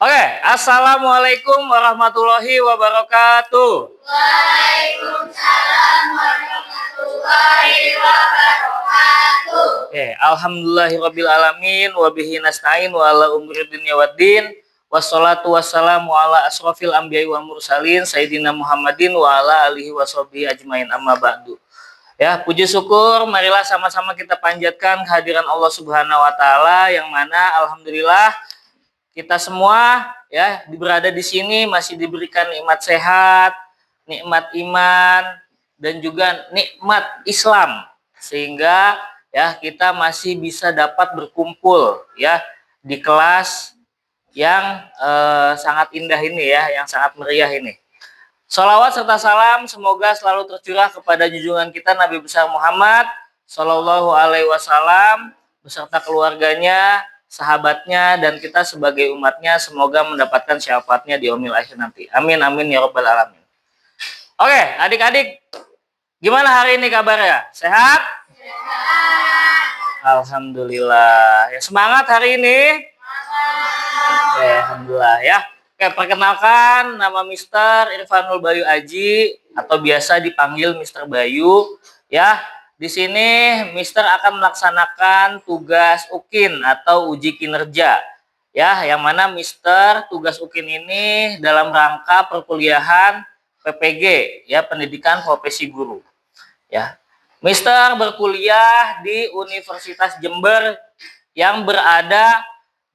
Oke, assalamualaikum warahmatullahi wabarakatuh. Waalaikumsalam warahmatullahi wabarakatuh. Oke, alhamdulillahirabbil alamin wa bihi nasta'in wa ala umuri dunya waddin. Wassalatu wassalamu ala asrofil anbiya'i wal mursalin sayyidina Muhammadin wa ala alihi washabihi ajmain amma ba'du. Ya, puji syukur marilah sama-sama kita panjatkan kehadiran Allah Subhanahu wa taala yang mana alhamdulillah kita semua ya berada di sini masih diberikan nikmat sehat, nikmat iman dan juga nikmat Islam sehingga ya kita masih bisa dapat berkumpul ya di kelas yang sangat indah ini ya, yang sangat meriah ini. Salawat serta salam semoga selalu tercurah kepada junjungan kita Nabi besar Muhammad Shallallahu Alaihi Wasallam beserta keluarganya, sahabatnya, dan kita sebagai umatnya semoga mendapatkan syafaatnya di yaumil akhir nanti. Amin amin ya rabbal alamin. Oke, adik-adik, gimana hari ini kabarnya? Sehat? Sehat. Alhamdulillah. Ya, semangat hari ini. Oke, alhamdulillah ya. Oke, perkenalkan nama Mr. Irfanul Bayu Aji atau biasa dipanggil Mr. Bayu ya. Di sini Mister akan melaksanakan tugas UKIN atau uji kinerja. Ya, yang mana Mister tugas UKIN ini dalam rangka perkuliahan PPG ya, pendidikan profesi guru. Ya. Mister berkuliah di Universitas Jember yang berada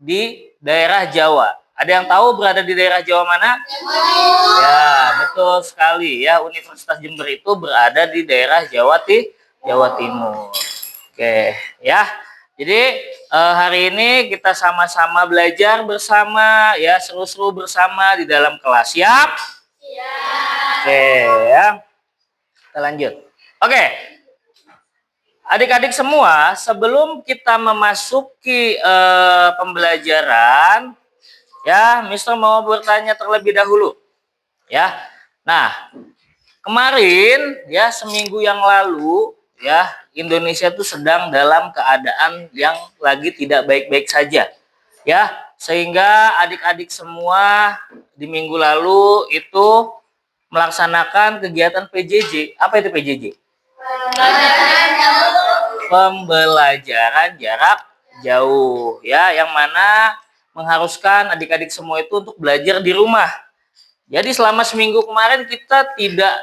di daerah Jawa. Ada yang tahu berada di daerah Jawa mana? Ya, betul sekali ya. Universitas Jember itu berada di daerah Jawa Timur. Oke, ya. Jadi hari ini kita sama-sama belajar bersama ya, seru-seru bersama di dalam kelas. Siap? Siap. Oke, ya. Kita lanjut. Oke. Adik-adik semua, sebelum kita memasuki pembelajaran, ya, Mister mau bertanya terlebih dahulu. Ya. Nah, kemarin ya seminggu yang lalu ya Indonesia itu sedang dalam keadaan yang lagi tidak baik-baik saja ya, sehingga adik-adik semua di minggu lalu itu melaksanakan kegiatan PJJ. Apa itu PJJ? Pembelajaran jarak jauh ya, yang mana mengharuskan adik-adik semua itu untuk belajar di rumah. Jadi selama seminggu kemarin kita tidak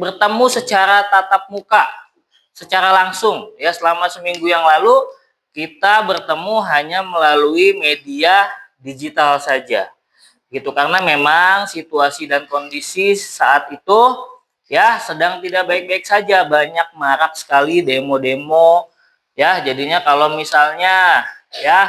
bertemu secara tatap muka, secara langsung ya. Selama seminggu yang lalu kita bertemu hanya melalui media digital saja gitu, karena memang situasi dan kondisi saat itu ya sedang tidak baik-baik saja, banyak marak sekali demo-demo ya. Jadinya kalau misalnya ya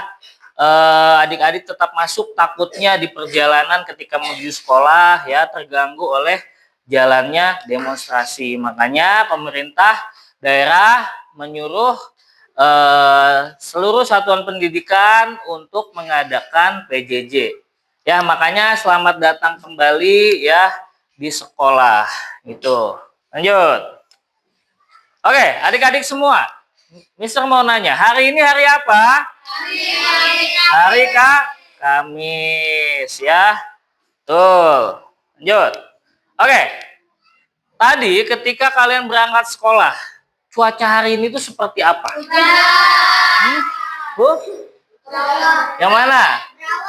adik-adik tetap masuk, takutnya di perjalanan ketika menuju sekolah ya terganggu oleh jalannya demonstrasi. Makanya pemerintah daerah menyuruh seluruh satuan pendidikan untuk mengadakan PJJ. Ya, makanya selamat datang kembali ya di sekolah gitu. Lanjut. Oke, adik-adik semua. Mister mau nanya, hari ini hari apa? Hari Kamis ya. Tuh. Lanjut. Oke. Tadi ketika kalian berangkat sekolah, cuaca hari ini tuh seperti apa? Yang mana?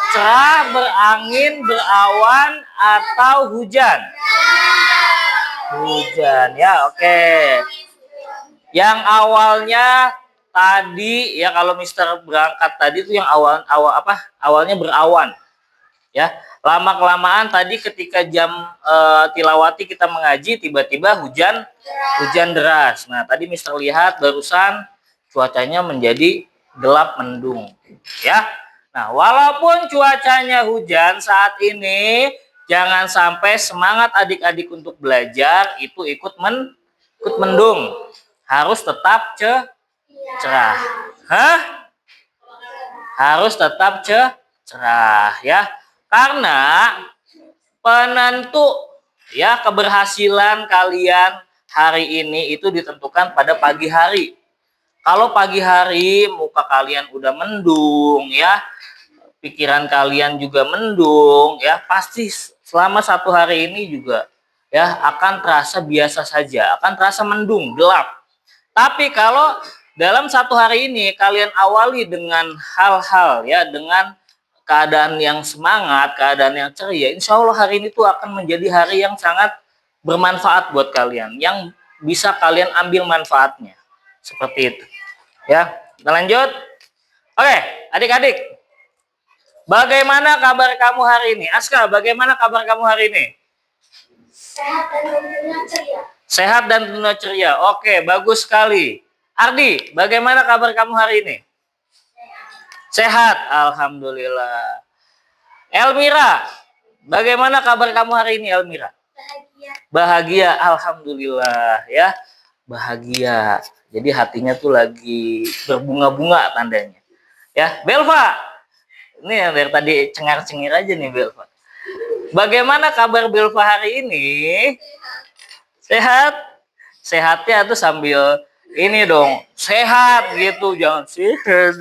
Cerah, berangin, berawan, atau hujan? Hujan ya, oke. Yang awalnya tadi ya, kalau Mister berangkat tadi tuh yang awalnya berawan ya. Lama kelamaan tadi ketika jam tilawati kita mengaji, tiba-tiba hujan deras. Nah, tadi Mister lihat barusan cuacanya menjadi gelap mendung ya. Nah, walaupun cuacanya hujan saat ini, jangan sampai semangat adik-adik untuk belajar itu ikut mendung. Harus tetap cerah. Harus tetap cerah ya. Karena penentu ya keberhasilan kalian hari ini itu ditentukan pada pagi hari. Kalau pagi hari muka kalian udah mendung ya, pikiran kalian juga mendung, ya pasti selama 1 hari ini juga ya akan terasa biasa saja, akan terasa mendung, gelap. Tapi kalau dalam 1 hari ini kalian awali dengan hal-hal ya, dengan keadaan yang semangat, keadaan yang ceria, insya Allah hari ini tuh akan menjadi hari yang sangat bermanfaat buat kalian, yang bisa kalian ambil manfaatnya. Seperti itu. Ya, kita lanjut. Oke, adik-adik. Bagaimana kabar kamu hari ini? Aska, bagaimana kabar kamu hari ini? Sehat dan tentunya ceria. Sehat dan tentunya ceria. Oke, bagus sekali. Ardi, bagaimana kabar kamu hari ini? Sehat, alhamdulillah. Elmira, bagaimana kabar kamu hari ini, Elmira? Bahagia. Bahagia, alhamdulillah ya. Bahagia. Jadi hatinya tuh lagi berbunga-bunga tandanya. Ya, Belva. Ini yang dari tadi cengar-cengir aja nih Belva. Bagaimana kabar Belva hari ini? Sehat? Sehatnya tuh sambil ini dong, sehat gitu, jangan sehat.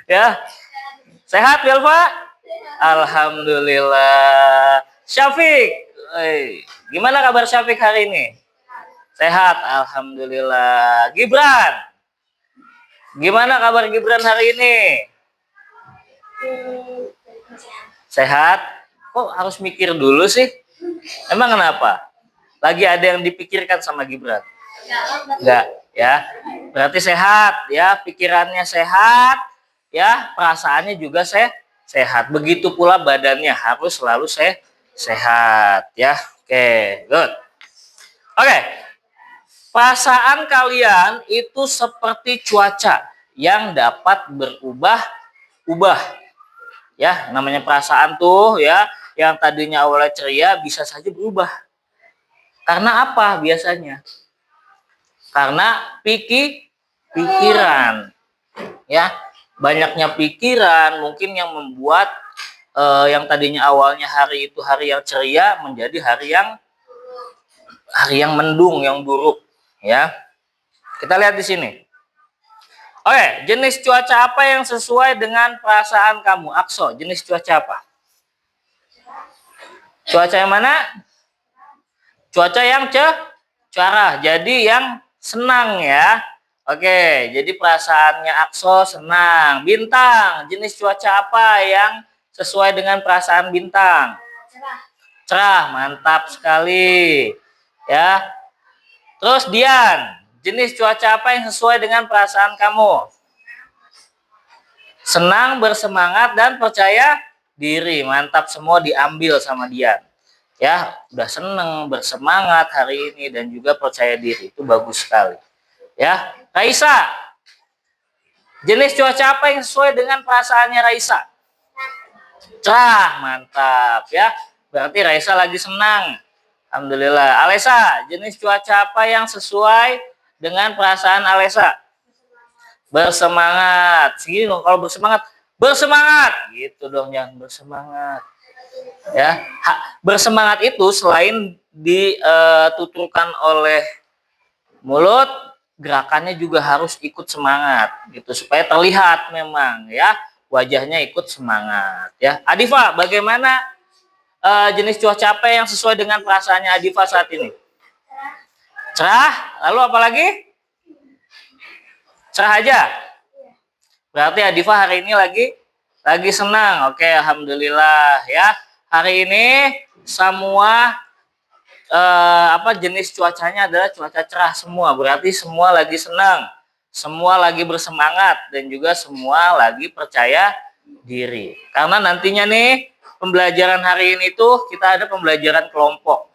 Ya, sehat Belva? Alhamdulillah. Syafiq, gimana kabar Syafiq hari ini? Sehat, alhamdulillah. Gibran, gimana kabar Gibran hari ini? Sehat? Kok harus mikir dulu sih? Emang kenapa? Lagi ada yang dipikirkan sama Gibran? Enggak, ya. Berarti sehat, ya. Pikirannya sehat, ya. Perasaannya juga sehat. Begitu pula badannya harus selalu sehat, ya. Oke, good. Oke. Perasaan kalian itu seperti cuaca yang dapat berubah-ubah. Ya, namanya perasaan tuh ya, yang tadinya awalnya ceria bisa saja berubah. Karena apa biasanya? Karena pikiran. Ya, banyaknya pikiran mungkin yang membuat yang tadinya awalnya hari itu hari yang ceria menjadi hari yang mendung, yang buruk, ya. Kita lihat di sini. Oke, jenis cuaca apa yang sesuai dengan perasaan kamu? Akso, jenis cuaca apa? Cuaca yang mana? Cuaca yang cerah, jadi yang senang ya. Oke, jadi perasaannya Akso senang. Bintang, jenis cuaca apa yang sesuai dengan perasaan Bintang? Cerah. Cerah, mantap sekali. Ya. Terus Dian, jenis cuaca apa yang sesuai dengan perasaan kamu? Senang, bersemangat, dan percaya diri. Mantap, semua diambil sama Dian. Ya, udah seneng, bersemangat hari ini dan juga percaya diri. Itu bagus sekali. Ya, Raisa. Jenis cuaca apa yang sesuai dengan perasaannya Raisa? Cerah, mantap ya. Berarti Raisa lagi senang. Alhamdulillah. Alesa, jenis cuaca apa yang sesuai dengan perasaan Alesa? Bersemangat. Segini dong kalau bersemangat. Bersemangat. Gitu dong, jangan bersemangat. Ya, bersemangat itu selain dituturkan oleh mulut, gerakannya juga harus ikut semangat gitu supaya terlihat memang ya wajahnya ikut semangat ya. Adifa, bagaimana jenis cuaca apa yang sesuai dengan perasaannya Adifa saat ini? Cerah. Lalu apa lagi? Cerah aja. Berarti Adifa hari ini lagi senang. Oke, alhamdulillah ya. Hari ini semua jenis cuacanya adalah cuaca cerah semua. Berarti semua lagi senang, semua lagi bersemangat dan juga semua lagi percaya diri. Karena nantinya nih pembelajaran hari ini tuh kita ada pembelajaran kelompok.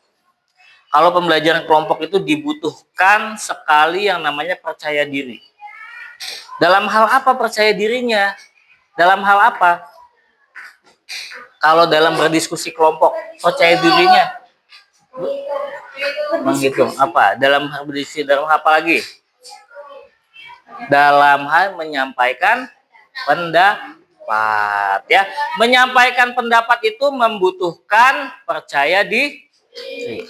Kalau pembelajaran kelompok itu dibutuhkan sekali yang namanya percaya diri. Dalam hal apa percaya dirinya? Dalam hal apa? Kalau dalam berdiskusi kelompok, percaya dirinya menghitung apa? Dalam hal berdiskusi, dalam apa lagi? Dalam hal menyampaikan pendapat ya. Menyampaikan pendapat itu membutuhkan percaya diri.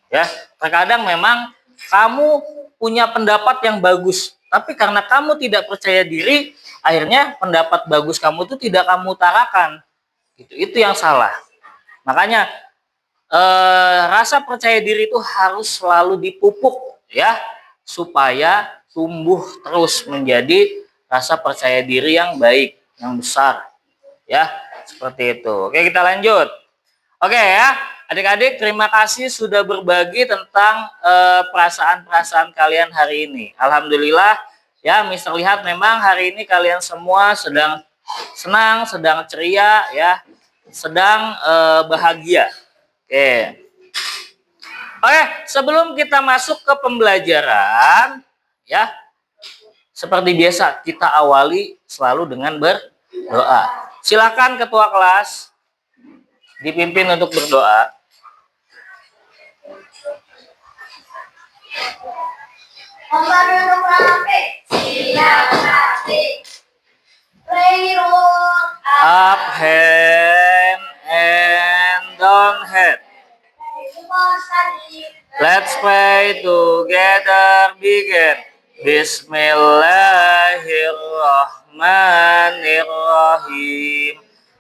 Ya, terkadang memang kamu punya pendapat yang bagus, Tapi karena kamu tidak percaya diri, akhirnya pendapat bagus kamu itu tidak kamu utarakan. Itu yang salah. Makanya rasa percaya diri itu harus selalu dipupuk ya, supaya tumbuh terus menjadi rasa percaya diri yang baik, yang besar. Ya, seperti itu. Oke, kita lanjut. Oke ya, adik-adik terima kasih sudah berbagi tentang perasaan-perasaan kalian hari ini. Alhamdulillah ya, Mister lihat memang hari ini kalian semua sedang senang, sedang ceria ya, sedang bahagia. Oke. Oke, sebelum kita masuk ke pembelajaran ya, seperti biasa kita awali selalu dengan berdoa. Silakan ketua kelas dipimpin untuk berdoa. Hamba duduk rapi, siap hati. Play roll Up hand and down head. Let's pray together begin. Bismillahirrahmanirrahim.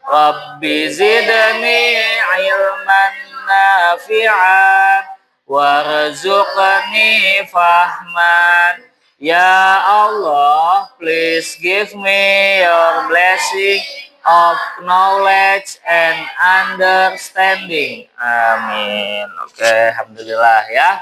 Rabbi zidni ilman nafi'an warzuqni fahman. Ya Allah, please give me your blessing of knowledge and understanding. Amin. Oke, alhamdulillah ya.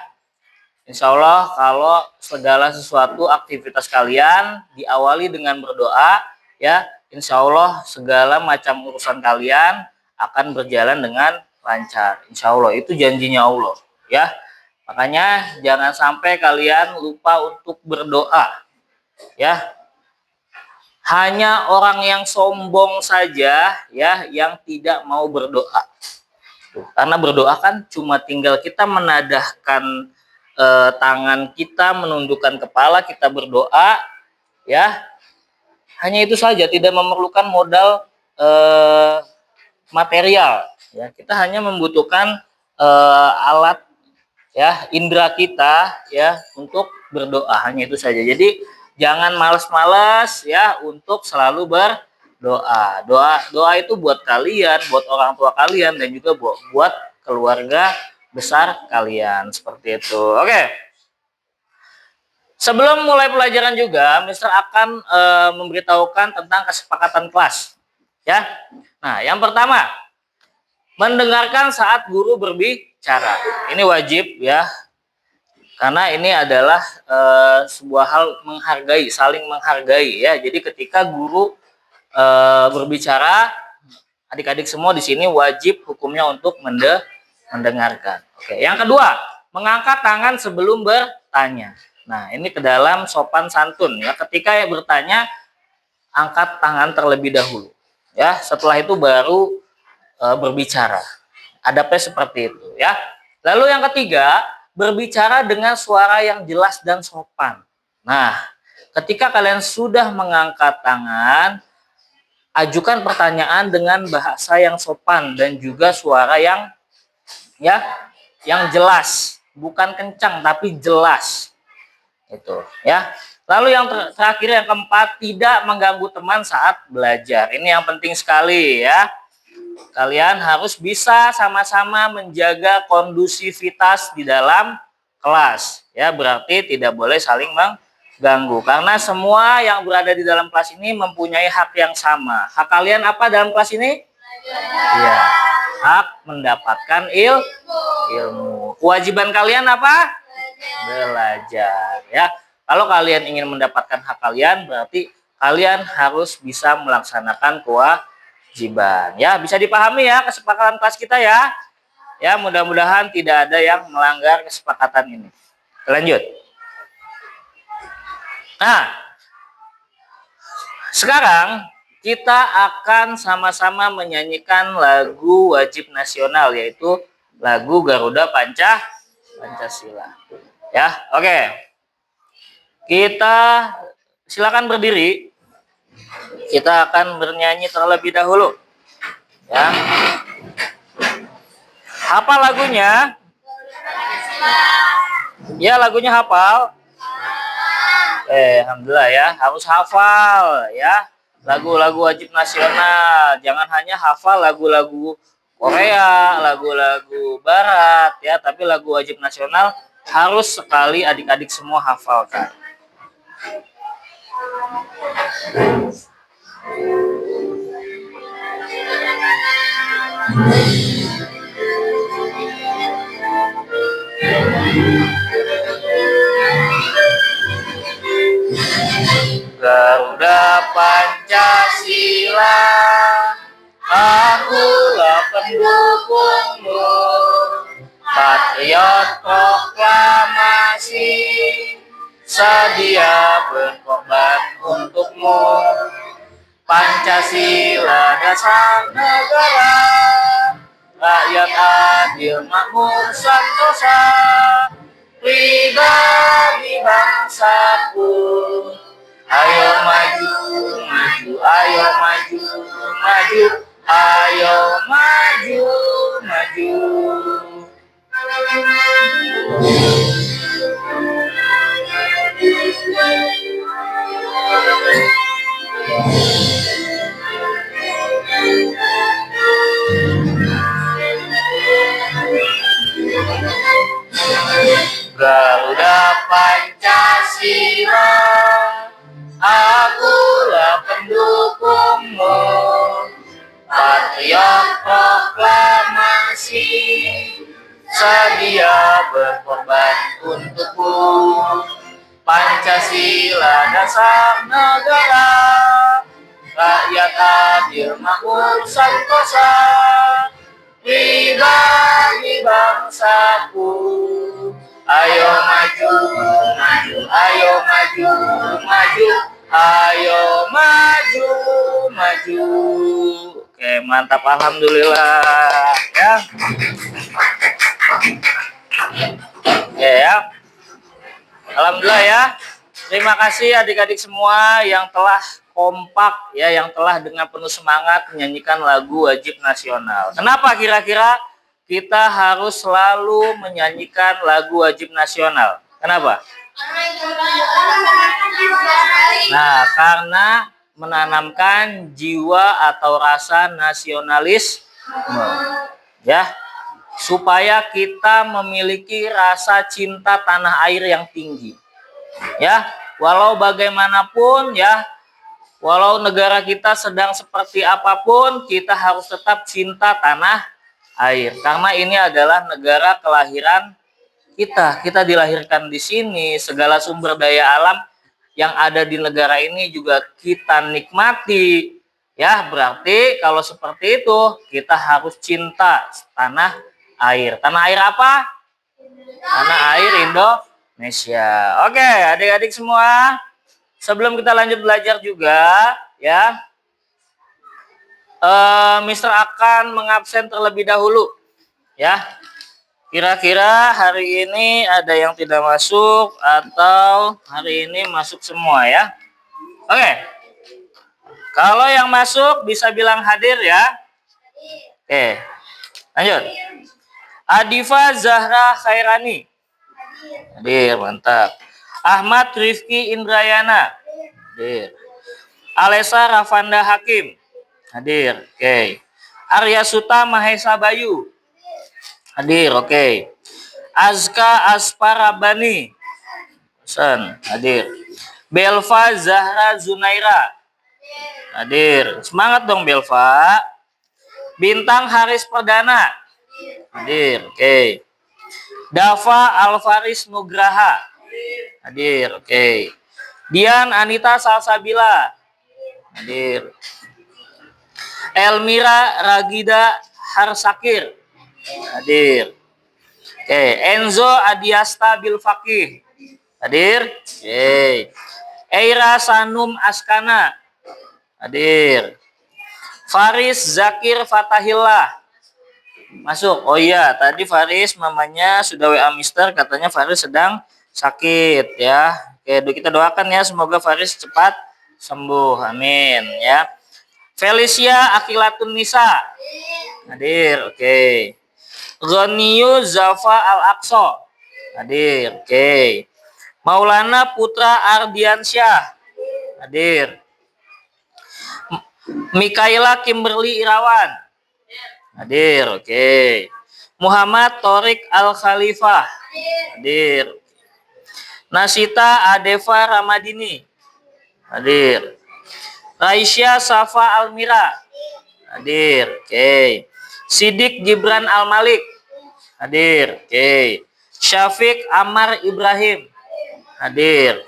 Insya Allah kalau segala sesuatu aktivitas kalian diawali dengan berdoa ya, insya Allah segala macam urusan kalian akan berjalan dengan lancar. Insya Allah itu janjinya Allah ya. Makanya jangan sampai kalian lupa untuk berdoa ya. Hanya orang yang sombong saja ya yang tidak mau berdoa. Karena berdoa kan cuma tinggal kita menadahkan tangan kita, menundukkan kepala, kita berdoa ya. Hanya itu saja, tidak memerlukan modal material ya. Kita hanya membutuhkan alat ya, indera kita ya untuk berdoa, hanya itu saja. Jadi jangan malas-malas ya untuk selalu berdoa. Doa itu buat kalian, buat orang tua kalian, dan juga buat keluarga besar kalian, seperti itu. Oke. Sebelum mulai pelajaran juga, Mister akan memberitahukan tentang kesepakatan kelas. Ya. Nah, yang pertama, mendengarkan saat guru berbicara. Ini wajib ya. Karena ini adalah sebuah hal menghargai, saling menghargai ya. Jadi ketika guru berbicara, adik-adik semua di sini wajib hukumnya untuk mendengarkan. Oke. Yang kedua, mengangkat tangan sebelum bertanya. Nah, ini ke dalam sopan santun ya. Ketika bertanya, angkat tangan terlebih dahulu. Ya, setelah itu baru berbicara. Adabnya seperti itu ya. Lalu yang ketiga, berbicara dengan suara yang jelas dan sopan. Nah, ketika kalian sudah mengangkat tangan, ajukan pertanyaan dengan bahasa yang sopan dan juga suara yang jelas, bukan kencang tapi jelas. Itu ya. Lalu yang terakhir, yang keempat, tidak mengganggu teman saat belajar. Ini yang penting sekali ya. Kalian harus bisa sama-sama menjaga kondusivitas di dalam kelas. Ya, berarti tidak boleh saling mengganggu. Karena semua yang berada di dalam kelas ini mempunyai hak yang sama. Hak kalian apa dalam kelas ini? Iya. Hak mendapatkan ilmu. Kewajiban kalian apa? Belajar. Ya. Kalau kalian ingin mendapatkan hak kalian, berarti kalian harus bisa melaksanakan kewajiban. Ya, bisa dipahami ya kesepakatan kelas kita ya. Ya, mudah-mudahan tidak ada yang melanggar kesepakatan ini. Lanjut. Nah, sekarang kita akan sama-sama menyanyikan lagu wajib nasional, yaitu lagu Garuda Pancasila. Ya, oke. Kita silakan berdiri. Kita akan bernyanyi terlebih dahulu. Ya. Hafal lagunya? Ya, lagunya hafal. Alhamdulillah ya, harus hafal ya lagu-lagu wajib nasional. Jangan hanya hafal lagu-lagu Korea, lagu-lagu Barat ya, tapi lagu wajib nasional harus sekali adik-adik semua hafalkan. Garuda Pancasila, akulah pendukungmu, patriot proklamasi, sedia berkorban untukmu. Pancasila dasar negara, rakyat adil makmur sentosa, pribadi bangsaku. Ayo maju, maju, ayo maju, maju, ayo maju, maju. Garuda Pancasila, akulah pendukungmu, patriot proklamasi, sedia berkorban untukmu. Pancasila dasar negara, rakyat adil makmur sentosa, pribadi bangsaku. Ayo maju, maju, ayo maju, maju, ayo maju, maju. Oke, mantap, alhamdulillah ya. Oke ya. Alhamdulillah ya. Terima kasih adik-adik semua yang telah kompak ya, yang telah dengan penuh semangat menyanyikan lagu wajib nasional. Kenapa kira-kira kita harus selalu menyanyikan lagu wajib nasional? Kenapa? Nah, karena menanamkan jiwa atau rasa nasionalisme ya, supaya kita memiliki rasa cinta tanah air yang tinggi. Ya, walau bagaimanapun ya, walau negara kita sedang seperti apapun, kita harus tetap cinta tanah air. Karena ini adalah negara kelahiran kita. Kita dilahirkan di sini, segala sumber daya alam yang ada di negara ini juga kita nikmati. Ya, berarti kalau seperti itu, kita harus cinta tanah air. Tanah air apa? Tanah air Indonesia. Oke, adik-adik semua, sebelum kita lanjut belajar juga, ya, Mister akan mengabsen terlebih dahulu, ya. Kira-kira hari ini ada yang tidak masuk atau hari ini masuk semua ya? Oke. Kalau yang masuk bisa bilang hadir ya. Oke. Lanjut. Adifa Zahra Khairani. Hadir, mantap. Ahmad Rifki Indrayana. Hadir. Alesa Rafanda Hakim. Hadir. Oke. Arya Suta Mahesa Bayu. Hadir. Oke. Azka Asparabani. Pesan. Hadir. Belva Zahra Zunaira. Hadir. Semangat dong Belva. Bintang Haris Perdana. Hadir. Oke. Dava Alvaris Nugraha. Hadir. Oke. Dian Anita Salsabila. Hadir. Elmira Ragida Harsakir. Hadir. Oke. Enzo Adiasta Bilfakih. Hadir. Oke. Eira Sanum Askana. Hadir. Faris Zakir Fatahillah. Masuk. Oh iya, tadi Faris mamanya sudah WA Mister, katanya Faris sedang sakit ya. Oke, kita doakan ya, semoga Faris cepat sembuh. Amin ya. Felicia Akilatun Nisa. Hadir. Oke. Roniu Zafa Al-Aqsa. Hadir. Oke. Maulana Putra Ardiansyah. Hadir. Mikaela Kimberly Irawan. Hadir, oke. Muhammad Torik Al-Khalifah. Hadir. Nasita Adeva Ramadini. Hadir. Raisya Safa Almira. Hadir, oke. Sidik Gibran Al-Malik. Hadir, oke. Syafiq Amar Ibrahim. Hadir.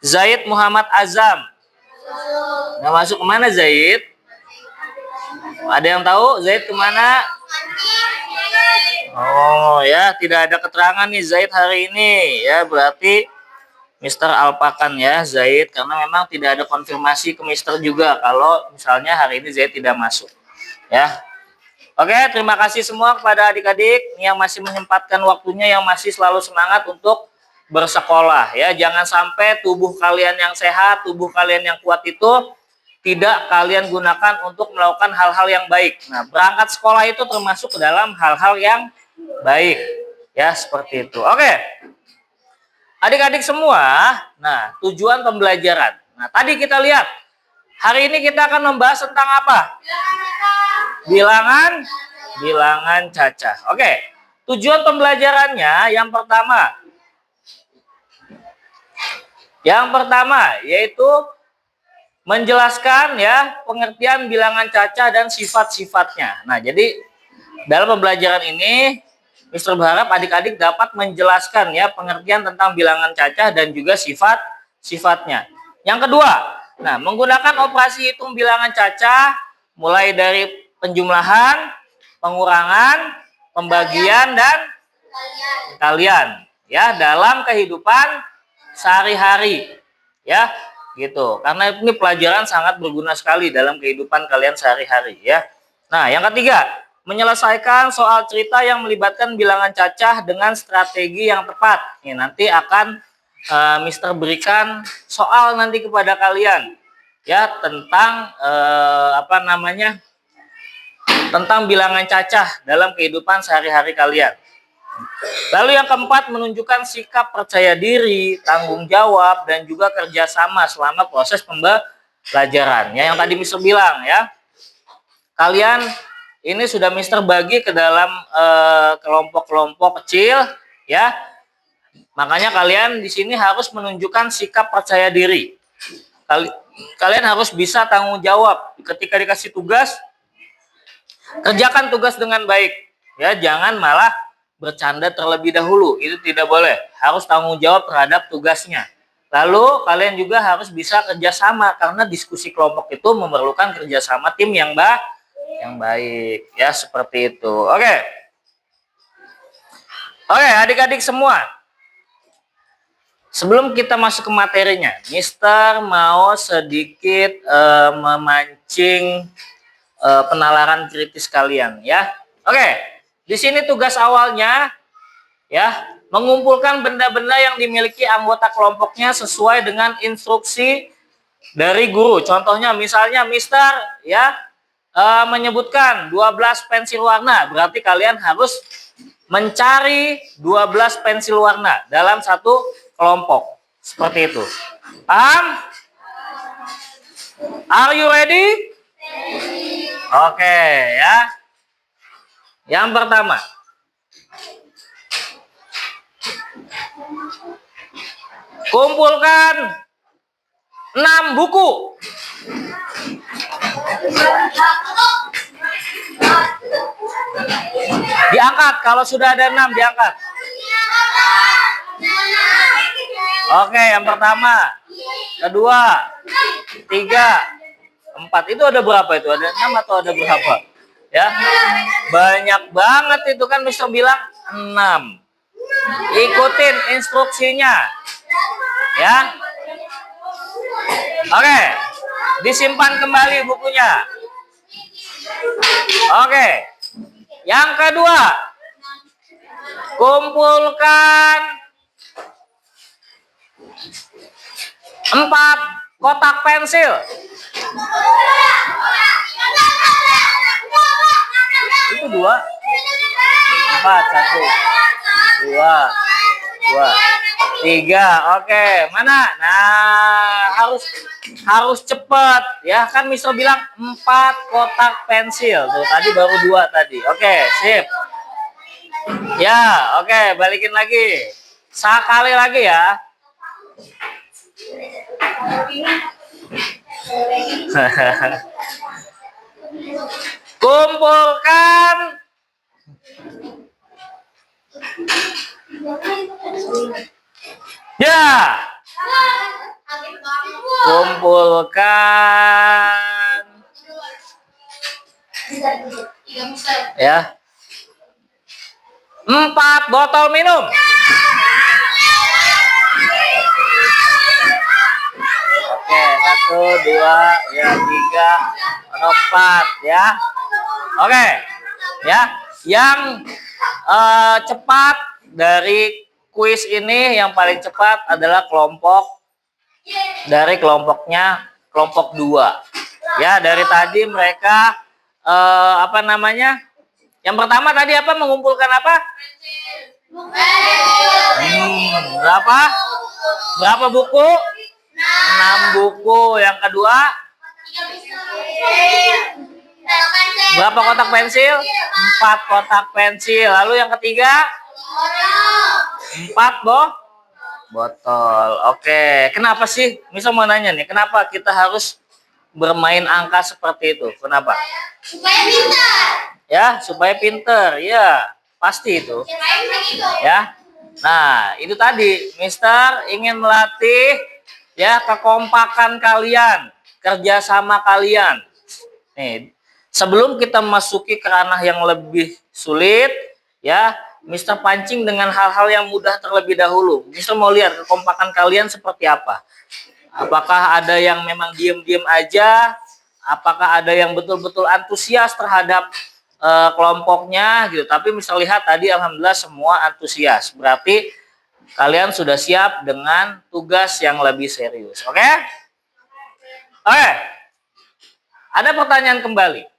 Zaid Muhammad Azam. Nggak masuk kemana Zaid? Ada yang tahu Zaid kemana? Oh ya, tidak ada keterangan nih Zaid hari ini. Ya, berarti Mister alpakan ya Zaid, karena memang tidak ada konfirmasi ke Mister juga kalau misalnya hari ini Zaid tidak masuk. Ya. Oke, terima kasih semua kepada adik-adik yang masih menyempatkan waktunya, yang masih selalu semangat untuk bersekolah ya. Jangan sampai tubuh kalian yang sehat, tubuh kalian yang kuat itu tidak kalian gunakan untuk melakukan hal-hal yang baik. Nah, berangkat sekolah itu termasuk ke dalam hal-hal yang baik. Ya, seperti itu. Oke. Adik-adik semua, nah tujuan pembelajaran. Nah, tadi kita lihat, hari ini kita akan membahas tentang apa? Bilangan cacah. Oke, tujuan pembelajarannya yang pertama yaitu menjelaskan ya pengertian bilangan cacah dan sifat-sifatnya. Nah, jadi dalam pembelajaran ini Mister berharap adik-adik dapat menjelaskan ya pengertian tentang bilangan cacah dan juga sifat-sifatnya. Yang kedua, nah menggunakan operasi hitung bilangan cacah mulai dari penjumlahan, pengurangan, pembagian dan kalian ya dalam kehidupan sehari-hari ya gitu. Karena ini pelajaran sangat berguna sekali dalam kehidupan kalian sehari-hari ya. Nah, yang ketiga, menyelesaikan soal cerita yang melibatkan bilangan cacah dengan strategi yang tepat. Ini nanti akan Mister berikan soal nanti kepada kalian ya tentang tentang bilangan cacah dalam kehidupan sehari-hari kalian. Lalu yang keempat, menunjukkan sikap percaya diri, tanggung jawab dan juga kerjasama selama proses pembelajaran. Ya, yang tadi Mister bilang ya, kalian ini sudah Mister bagi ke dalam kelompok-kelompok kecil ya. Makanya kalian di sini harus menunjukkan sikap percaya diri. Kalian harus bisa tanggung jawab ketika dikasih tugas. Kerjakan tugas dengan baik. Ya, jangan malah bercanda terlebih dahulu. Itu tidak boleh. Harus tanggung jawab terhadap tugasnya. Lalu kalian juga harus bisa kerjasama karena diskusi kelompok itu memerlukan kerjasama tim yang baik ya, seperti itu. Oke, adik-adik semua, sebelum kita masuk ke materinya, Mister mau sedikit memancing penalaran kritis kalian ya. Oke, di sini tugas awalnya ya, mengumpulkan benda-benda yang dimiliki anggota kelompoknya sesuai dengan instruksi dari guru. Contohnya misalnya Mister ya menyebutkan 12 pensil warna, berarti kalian harus mencari 12 pensil warna dalam satu kelompok. Seperti itu. Paham? Are you ready? Oke, ya. Yang pertama, kumpulkan 6 buku. Diangkat, kalau sudah ada 6 diangkat. Oke, yang pertama, kedua, 3, 4. Itu ada berapa itu? Ada 6 atau ada berapa? Ya, banyak banget itu kan Mister bilang 6. Ikutin instruksinya. Ya. Oke. Disimpan kembali bukunya. Oke. Yang kedua, kumpulkan 4 kotak pensil. Itu 2, 4, 1, 2, 2. 3. Oke, mana? Nah, harus cepat ya. Kan Mister bilang 4 kotak pensil. Tuh, tadi baru 2 tadi. Oke, sip. Ya, oke, balikin lagi. Sekali lagi ya. Kumpulkan ya. Kumpulkan ya. 4 botol minum. Oke, 1, 2, ya 3, 4 ya. Oke, ya. Yang cepat dari kuis ini yang paling cepat adalah kelompoknya kelompok 2. Ya, dari tadi mereka apa namanya? Yang pertama tadi apa? Mengumpulkan apa? Berapa? Berapa buku? 6 buku. Yang kedua? Berapa kotak pensil? 4 kotak pensil. Lalu yang ketiga? 4 botol. Oke. Kenapa sih? Misal mau nanya nih, kenapa kita harus bermain angka seperti itu? Kenapa? Supaya pintar. Ya, supaya pinter. Ya, pasti itu. Ya. Nah, itu tadi Mister ingin melatih ya kekompakan kalian, kerjasama kalian. Nih, sebelum kita memasuki ke ranah yang lebih sulit, ya, Mister pancing dengan hal-hal yang mudah terlebih dahulu. Mister mau lihat kekompakan kalian seperti apa. Apakah ada yang memang diam-diam aja? Apakah ada yang betul-betul antusias terhadap kelompoknya gitu. Tapi Mister lihat tadi alhamdulillah semua antusias. Berarti kalian sudah siap dengan tugas yang lebih serius. Oke? Oke. Ada pertanyaan kembali.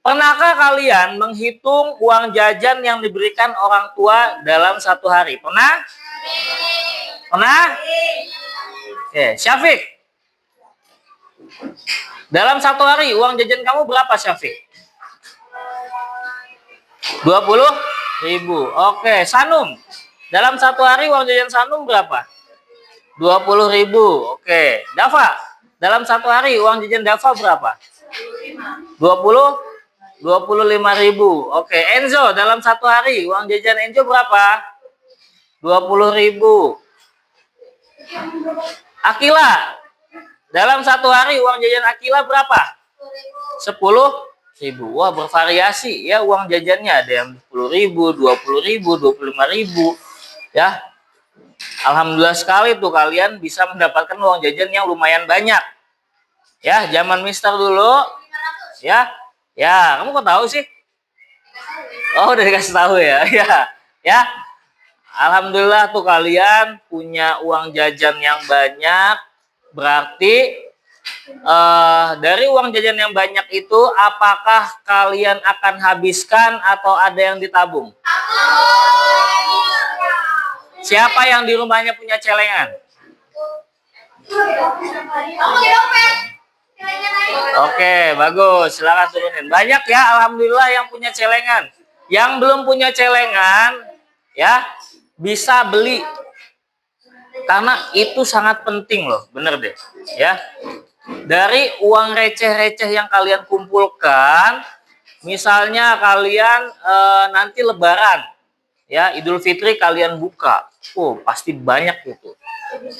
Pernahkah kalian menghitung uang jajan yang diberikan orang tua dalam satu hari? Pernah? Pernah? Oke, Syafiq. Dalam satu hari uang jajan kamu berapa, Syafiq? 20.000. Oke, Sanum. Dalam satu hari uang jajan Sanum berapa? 20.000. Oke, Dava. Dalam satu hari uang jajan Dava berapa? 25.000. Oke, Enzo. Dalam satu hari uang jajan Enzo berapa? 20.000. Akila. Dalam satu hari uang jajan Akila berapa? 10.000. Wah, bervariasi ya uang jajannya, ada yang 10.000, 20.000, 25.000 ya. Alhamdulillah sekali tuh kalian bisa mendapatkan uang jajan yang lumayan banyak ya. Zaman Mister dulu ya, kamu kok tahu sih? Oh, udah dikasih tahu ya. Ya, alhamdulillah tuh kalian punya uang jajan yang banyak. Berarti dari uang jajan yang banyak itu, apakah kalian akan habiskan atau ada yang ditabung? Siapa yang di rumahnya punya celengan? Oke, bagus. Silakan turunin. Banyak ya, alhamdulillah yang punya celengan. Yang belum punya celengan, ya bisa beli. Karena itu sangat penting loh, bener deh. Ya. Dari uang receh-receh yang kalian kumpulkan, misalnya kalian nanti Lebaran, ya Idul Fitri kalian buka, pasti banyak itu.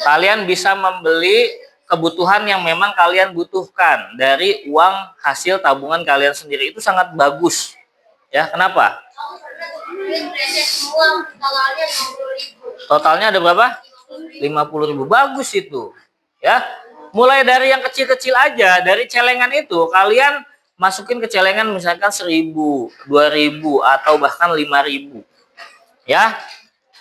Kalian bisa membeli kebutuhan yang memang kalian butuhkan dari uang hasil tabungan kalian sendiri. Itu sangat bagus, ya. Kenapa? Totalnya ada berapa? 50.000. Bagus itu, ya. Mulai dari yang kecil-kecil aja, dari celengan itu kalian masukin ke celengan misalkan 1.000, 2.000 atau bahkan 5.000. Ya.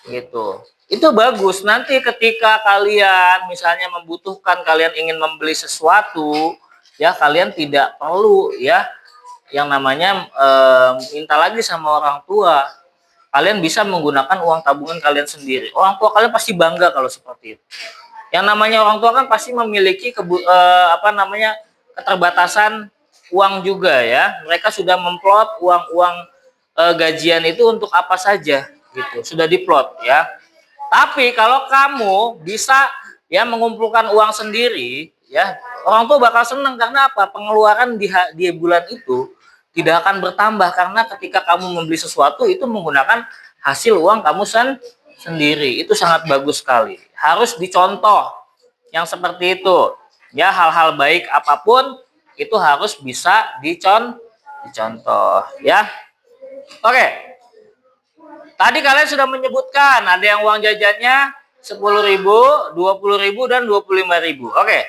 Gitu. Itu bagus. Nanti ketika kalian misalnya membutuhkan, kalian ingin membeli sesuatu, ya kalian tidak perlu ya yang namanya minta lagi sama orang tua. kalian bisa menggunakan uang tabungan kalian sendiri. Orang tua kalian pasti bangga kalau seperti itu. Yang namanya orang tua kan pasti memiliki keterbatasan uang juga ya. Mereka sudah memplot uang-uang gajian itu untuk apa saja gitu. Sudah diplot ya. Tapi kalau kamu bisa ya mengumpulkan uang sendiri ya, orang tua bakal senang karena apa? Pengeluaran di bulan itu tidak akan bertambah karena ketika kamu membeli sesuatu itu menggunakan hasil uang kamu sendiri. Itu sangat bagus sekali. Harus dicontoh yang seperti itu. Ya, hal-hal baik apapun itu harus bisa dicontoh ya. Oke. Tadi kalian sudah menyebutkan ada yang uang jajannya 10.000, 20.000 dan 25.000. Oke.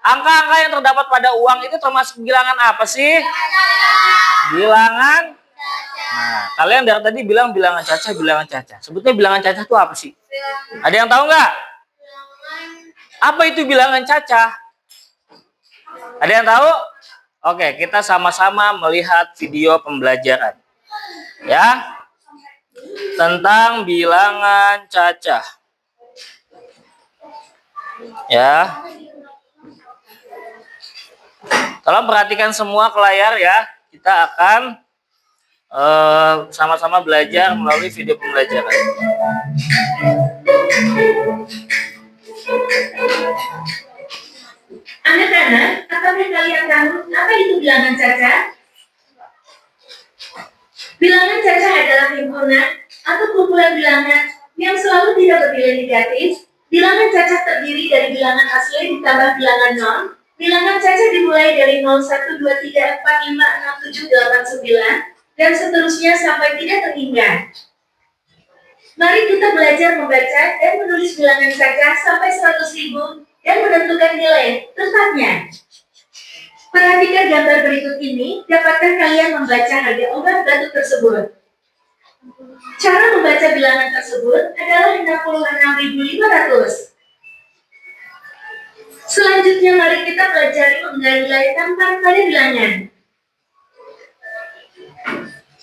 Angka-angka yang terdapat pada uang itu termasuk bilangan apa sih? Bilangan. Nah, kalian dari tadi bilang bilangan caca. Sebetulnya bilangan caca itu apa sih? Ada yang tahu nggak? Apa itu bilangan caca? Ada yang tahu? Oke, kita sama-sama melihat video pembelajaran. Ya. Tentang bilangan cacah. Ya. Tolong perhatikan semua ke layar ya. Kita akan sama-sama belajar melalui video pembelajaran. Anak-anak, apakah kalian tahu apa itu bilangan cacah? Bilangan cacah adalah himpunan atau kumpulan bilangan yang selalu tidak bernilai negatif. Bilangan cacah terdiri dari bilangan asli ditambah bilangan nol. Bilangan cacah dimulai dari 0, 1, 2, 3, 4, 5, 6, 7, 8, 9, dan seterusnya sampai tidak terhingga. Mari kita belajar membaca dan menulis bilangan cacah sampai 100.000 dan menentukan nilai tepatnya. Perhatikan gambar berikut ini, dapatkah kalian membaca harga obat batuk tersebut? Cara membaca bilangan tersebut adalah 66.500. Selanjutnya mari kita pelajari menilai tanpa pada bilangan.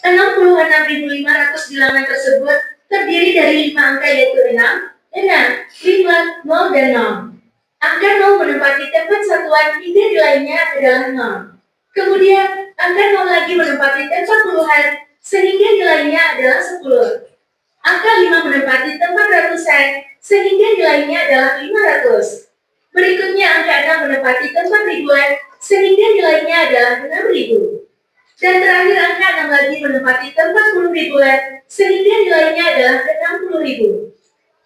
66.500 bilangan tersebut terdiri dari 5 angka yaitu 6, 5, 0, dan 0. Angka 0 menempati tempat satuan hingga nilainya adalah 0. Kemudian, angka 0 lagi menempati tempat puluhan sehingga nilainya adalah 10. Angka 5 menempati tempat ratusan sehingga nilainya adalah 500. Berikutnya, angka 6 menempati tempat ribuan sehingga nilainya adalah 6.000. Dan terakhir, angka 6 lagi menempati tempat 10 ribuan sehingga nilainya adalah 60.000.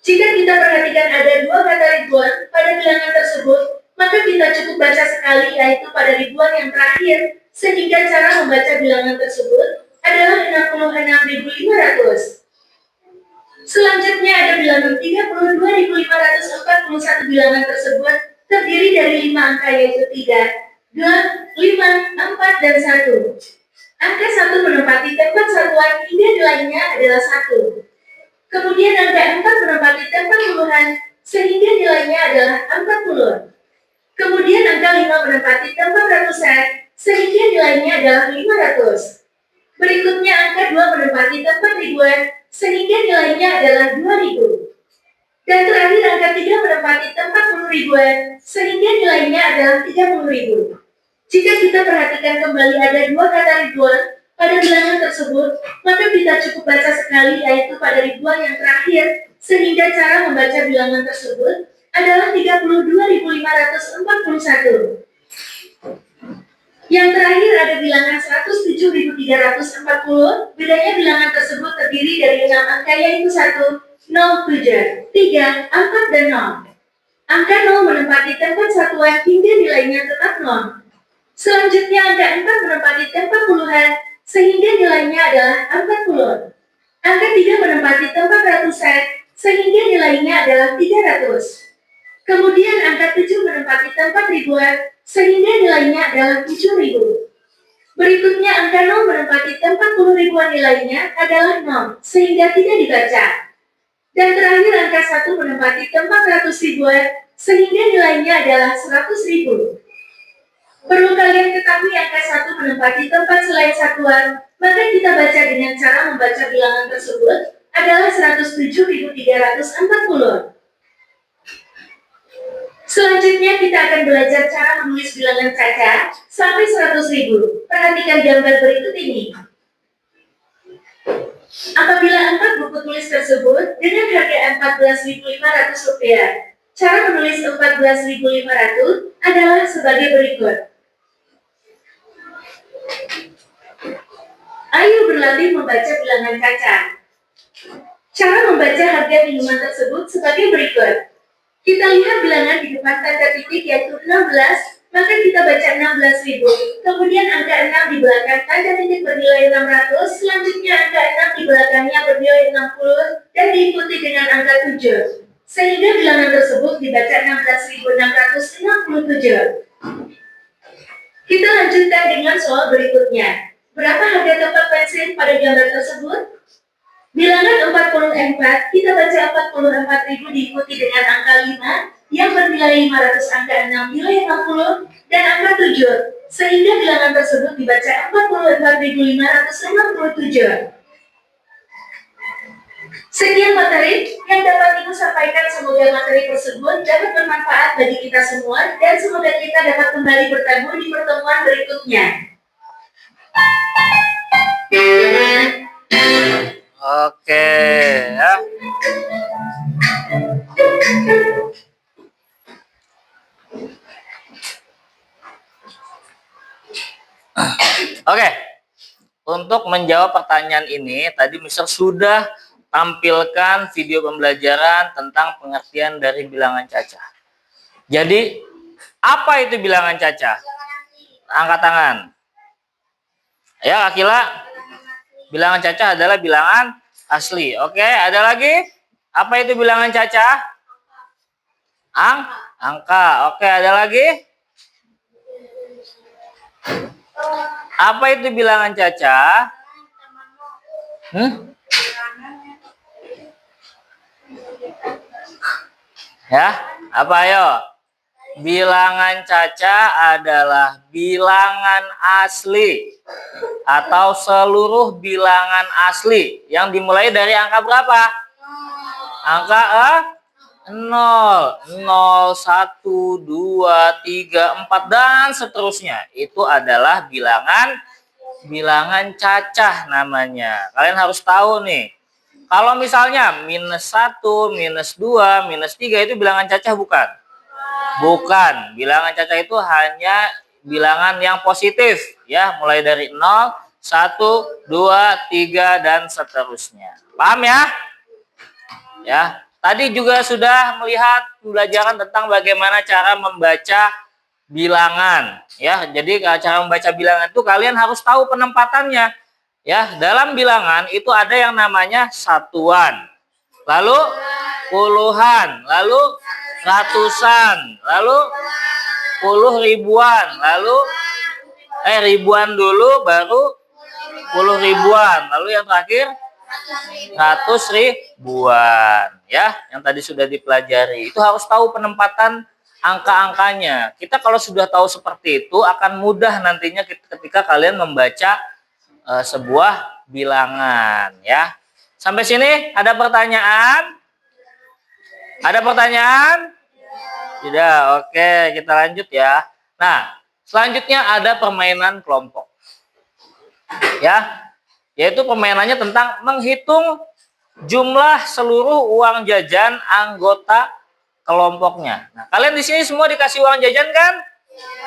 Jika kita perhatikan ada 2 kata ribuan pada bilangan tersebut, maka kita cukup baca sekali yaitu pada ribuan yang terakhir, sehingga cara membaca bilangan tersebut adalah 66.500. Selanjutnya ada bilangan 32.541 bilangan tersebut terdiri dari 5 angka yaitu 3, 2, 5, 4, dan 1. Angka 1 menempati tempat satuan hingga nilainya adalah 1. Kemudian angka 4 menempati tempat puluhan sehingga nilainya adalah 40. Kemudian angka 5 menempati tempat ratusan sehingga nilainya adalah 500. Berikutnya angka 2 menempati tempat ribuan sehingga nilainya adalah 2000. Dan terakhir angka 3 menempati tempat 10 ribuan sehingga nilainya adalah 30.000. Jika kita perhatikan kembali ada 2 kata ribuan pada bilangan tersebut, maka kita cukup baca sekali yaitu pada ribuan yang terakhir, sehingga cara membaca bilangan tersebut adalah 32.541. Yang terakhir ada bilangan 107.340, bedanya bilangan tersebut terdiri dari 6 angka yaitu 1, 0, 7, 3, 4, dan 0. Angka 0 menempati tempat satuan hingga nilainya tetap 0. Selanjutnya angka 4 menempati tempat puluhan sehingga nilainya adalah 40. Angka 3 menempati tempat ratusan sehingga nilainya adalah 300. Kemudian angka 7 menempati tempat ribuan sehingga nilainya adalah 7.000. Berikutnya angka 0 menempati tempat 10 ribuan nilainya adalah 0 sehingga tidak dibaca. Dan terakhir angka 1 menempati tempat ratus ribuan sehingga nilainya adalah 100.000. Perlu kalian ketahui angka 1 menempati tempat selain satuan, Maka kita baca dengan cara membaca bilangan tersebut adalah 107.340. Selanjutnya kita akan belajar cara menulis bilangan caca sampai 100.000. Perhatikan gambar berikut ini. Apabila 4 buku tulis tersebut dengan harga Rp14.500, cara menulis 14.500 adalah sebagai berikut. Ayo berlatih membaca bilangan caca. Cara membaca harga minuman tersebut sebagai berikut. Kita lihat bilangan di depan tanda titik yaitu 16, maka kita baca 16.000. Kemudian angka 6 di belakang tanda titik bernilai 600, selanjutnya angka 6 di belakangnya bernilai 60, dan diikuti dengan angka 7. Sehingga bilangan tersebut dibaca 16.667. Kita lanjutkan dengan soal berikutnya. Berapa harga tempat pensil pada gambar tersebut? Bilangan 44, kita baca 44.000 diikuti dengan angka 5 yang bernilai 500, angka 6 nilai 60, dan angka 7. Sehingga bilangan tersebut dibaca 44.567. Sekian materi yang dapat Ibu sampaikan. Semoga materi tersebut dapat bermanfaat bagi kita semua dan semoga kita dapat kembali bertemu di pertemuan berikutnya. Oke, ya. Oke. Untuk menjawab pertanyaan ini, tadi Mister sudah tampilkan video pembelajaran tentang pengertian dari bilangan caca. Jadi, apa itu bilangan caca? Angkat tangan. Ya, Akila. Bilangan caca adalah bilangan asli. Oke, ada lagi? Apa itu bilangan caca? Angka. Oke, ada lagi? Apa itu bilangan caca? Ya, apa ayo? Bilangan caca adalah bilangan asli atau seluruh bilangan asli yang dimulai dari angka berapa? Angka 0, 0, 1, 2, 3, 4 dan seterusnya. Itu adalah bilangan cacah namanya. Kalian harus tahu nih. Kalau misalnya -1, -2, -3 itu bilangan cacah bukan? Bukan. Bilangan cacah itu hanya bilangan yang positif ya, mulai dari 0, 1, 2, 3 dan seterusnya. Paham ya? Ya. Tadi juga sudah melihat pembelajaran tentang bagaimana cara membaca bilangan ya. Jadi cara membaca bilangan itu kalian harus tahu penempatannya. Ya, dalam bilangan itu ada yang namanya satuan. Lalu puluhan, lalu ratusan, lalu puluh ribuan, lalu ribuan dulu baru puluh ribuan, lalu yang terakhir 100 ribuan ya, yang tadi sudah dipelajari. Itu harus tahu penempatan angka-angkanya. Kita kalau sudah tahu seperti itu akan mudah nantinya ketika kalian membaca sebuah bilangan ya. Sampai sini ada pertanyaan? Ada pertanyaan? Tidak. Oke, kita lanjut ya. Nah, selanjutnya ada permainan kelompok. Ya. Yaitu permainannya tentang menghitung jumlah seluruh uang jajan anggota kelompoknya. Nah, kalian di sini semua dikasih uang jajan kan?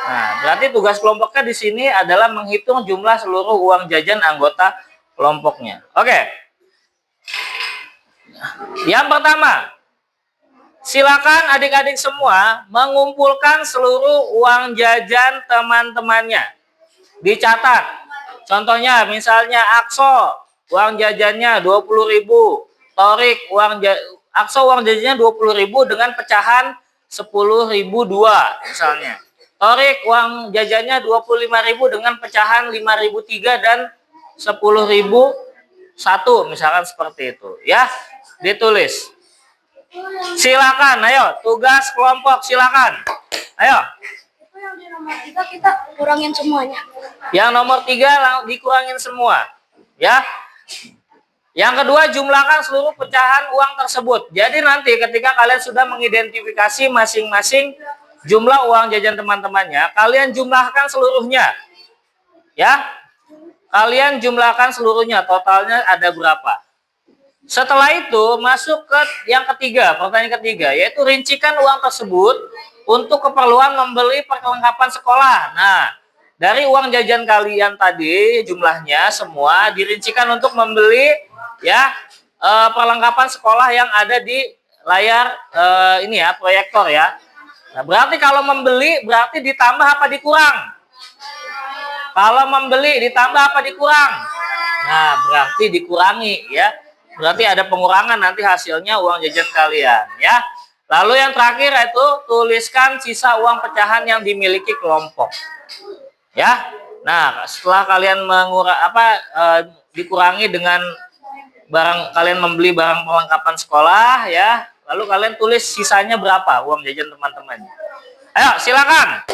Nah, berarti tugas kelompoknya di sini adalah menghitung jumlah seluruh uang jajan anggota kelompoknya. Oke. Yang pertama, silakan adik-adik semua mengumpulkan seluruh uang jajan teman-temannya. Dicatat. Contohnya misalnya Akso uang jajannya 20.000, Torik Akso uang jajannya 20.000 dengan pecahan 10.002 misalnya. Torik uang jajannya 25.000 dengan pecahan 5.003 dan 10.001 misalkan seperti itu ya. Ditulis. Silakan, ayo tugas kelompok silakan. Ayo. Yang di nomor 3 kita kurangin semuanya. Yang nomor 3 dikurangin semua. Ya. Yang kedua, jumlahkan seluruh pecahan uang tersebut. Jadi nanti ketika kalian sudah mengidentifikasi masing-masing jumlah uang jajan teman-temannya, kalian jumlahkan seluruhnya. Ya. Kalian jumlahkan seluruhnya, totalnya ada berapa. Setelah itu masuk ke yang ketiga, pertanyaan ketiga, yaitu rincikan uang tersebut untuk keperluan membeli perlengkapan sekolah. Nah, dari uang jajan kalian tadi jumlahnya semua dirincikan untuk membeli ya perlengkapan sekolah yang ada di layar ini ya, proyektor ya. Nah, berarti kalau membeli berarti ditambah apa dikurang? Kalau membeli ditambah apa dikurang? Nah, berarti dikurangi ya. Berarti ada pengurangan nanti hasilnya uang jajan kalian ya. Lalu yang terakhir itu tuliskan sisa uang pecahan yang dimiliki kelompok. Ya. Nah, setelah kalian dikurangi dengan barang kalian membeli barang perlengkapan sekolah ya, lalu kalian tulis sisanya berapa uang jajan teman-teman. Ayo, silakan.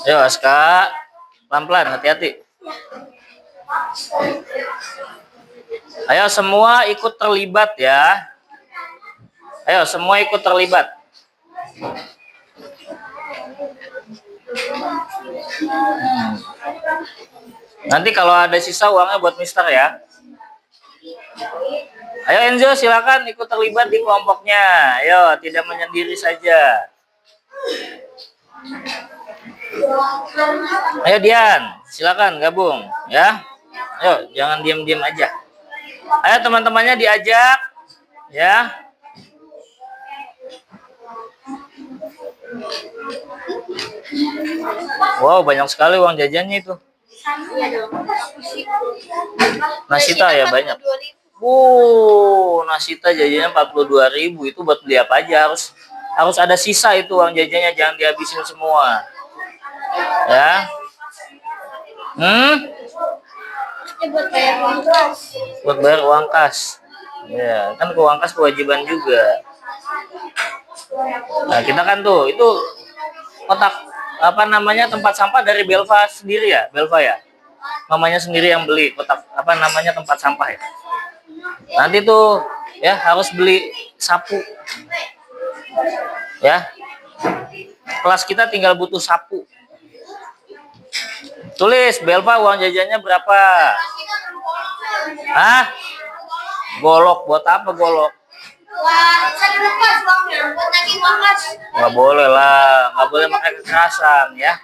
Ayo Aska, pelan-pelan, hati-hati. Ayo semua ikut terlibat ya. Ayo semua ikut terlibat. Nanti kalau ada sisa uangnya buat Mister ya. Ayo Enzo, silakan ikut terlibat di kelompoknya. Ayo, tidak menyendiri saja. Ayo Dian, silakan gabung ya. Ayo, jangan diam-diam aja. Ayo teman-temannya diajak ya. Wow, banyak sekali uang jajannya itu. Nasita ya banyak. Nasita jajannya 42.000, itu buat beli apa aja, harus ada sisa itu uang jajannya, jangan dihabisin semua. Ya. Buat bayar uang kas. Buat bayar uang kas. Ya, kan ke uang kas kewajiban juga. Nah, kita kan tuh itu kotak tempat sampah dari Belva sendiri ya, Belva ya. Mamanya sendiri yang beli kotak tempat sampah ya. Nanti tuh ya harus beli sapu. Ya. Kelas kita tinggal butuh sapu. Tulis Belva uang jajannya berapa? Hah? Golok, buat apa golok? Wah, saya lepas uangnya buat nagih uang kas. Nggak boleh lah, nggak boleh pakai kekerasan ya.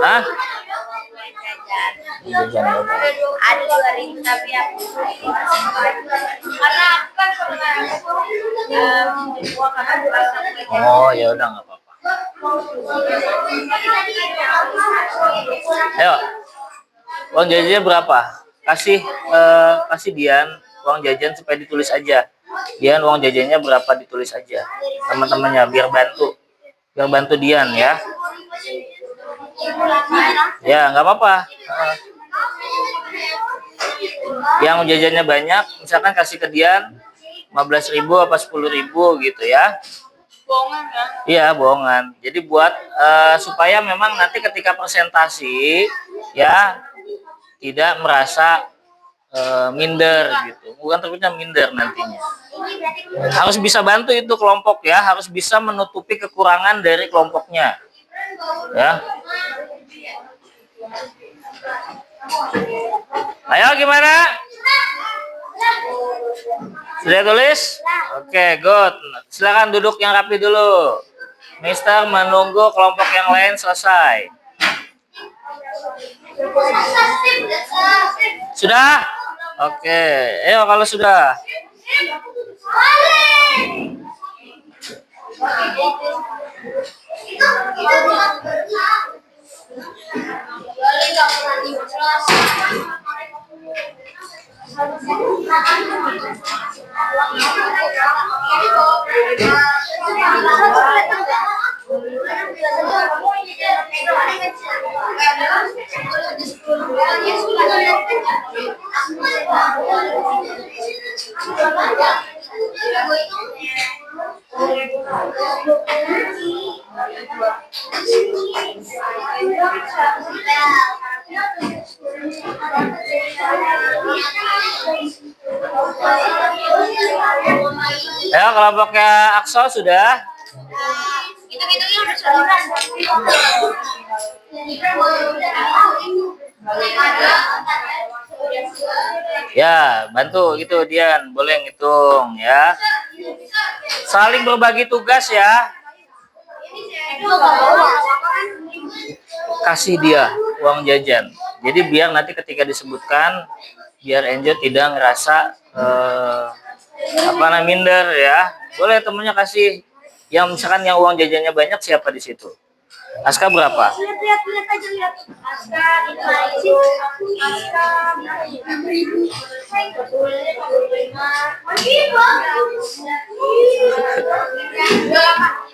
Hah? Jajan berapa? Ada 2.000 tapi aku karena aku kan pernah uang kakak. Oh ya udah nggak apa-apa. Ayo, uang jajannya berapa? Kasih Dian uang jajan supaya ditulis aja. Dian uang jajannya berapa ditulis aja. Teman-temannya biar bantu Dian ya. Ya nggak apa-apa. Yang jajannya banyak, misalkan kasih ke Dian 15.000 apa 10.000 gitu ya. Bohongan kan? Iya, bohongan. Jadi buat supaya memang nanti ketika presentasi ya tidak merasa minder gitu. Bukan takutnya minder nantinya. Harus bisa bantu itu kelompok ya, harus bisa menutupi kekurangan dari kelompoknya. Ya. Ayo gimana? Sudah tulis? Oke, good. Silakan duduk yang rapi dulu. Mister menunggu kelompok yang lain selesai. Sudah? Oke. Ayo kalau sudah. kelompoknya Akso sudah? Hitung-hitungnya udah 19. Ya, bantu gitu Dian, boleh ngitung ya. Saling berbagi tugas ya. Kasih dia uang jajan. Jadi biar nanti ketika disebutkan, biar Enjo tidak ngerasa minder ya. Boleh temennya kasih. Yang misalkan yang uang jajannya banyak siapa di situ? Aska berapa? Lihat aja lihat. Aska itu Aska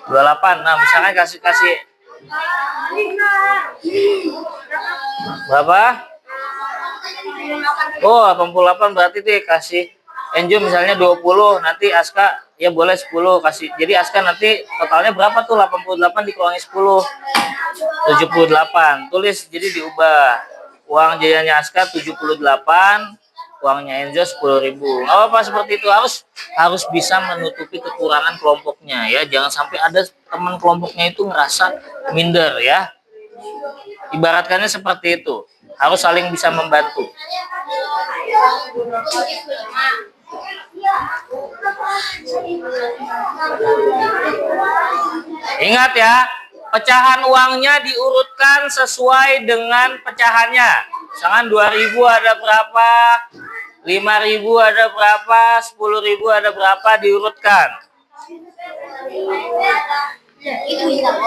28. Nah, misalkan kasih berapa? Oh, 88 berarti tuh kasih Enjo misalnya 20, nanti Aska ya boleh 10 kasih. Jadi Aska nanti totalnya berapa tuh? 88 dikurangi 10. 78. Tulis jadi diubah. Uang jajannya Aska 78, uangnya Enzo 10.000. Oh, apa seperti itu harus bisa menutupi kekurangan kelompoknya ya. Jangan sampai ada teman kelompoknya itu ngerasa minder ya. Ibaratkannya seperti itu. Harus saling bisa membantu. Ingat ya, pecahan uangnya diurutkan sesuai dengan pecahannya. Misalkan 2.000 ada berapa, 5.000 ada berapa, 10.000 ada berapa, diurutkan. Itu bisa. 2,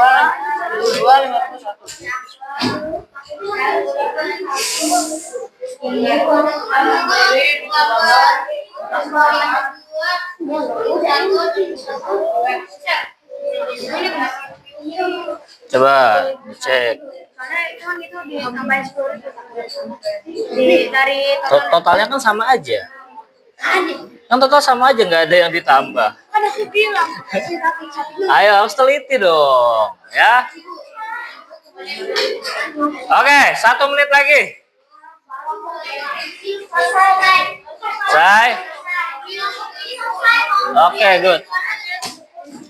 Coba dicek. Karena itu ditambahin 10 dari Totalnya kan sama aja. Yang total sama aja, nggak ada yang ditambah. Kan aku bilang. Ayo harus teliti dong, ya. Oke, 1 menit lagi. Selesai. Oke, good.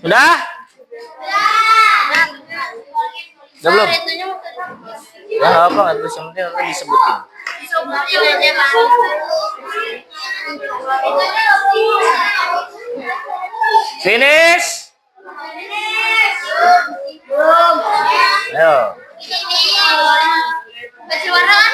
Udah? Udah belum? Ya nggak apa, itu yang penting nanti disebutin. Finish. Ayo. Baca warna kan?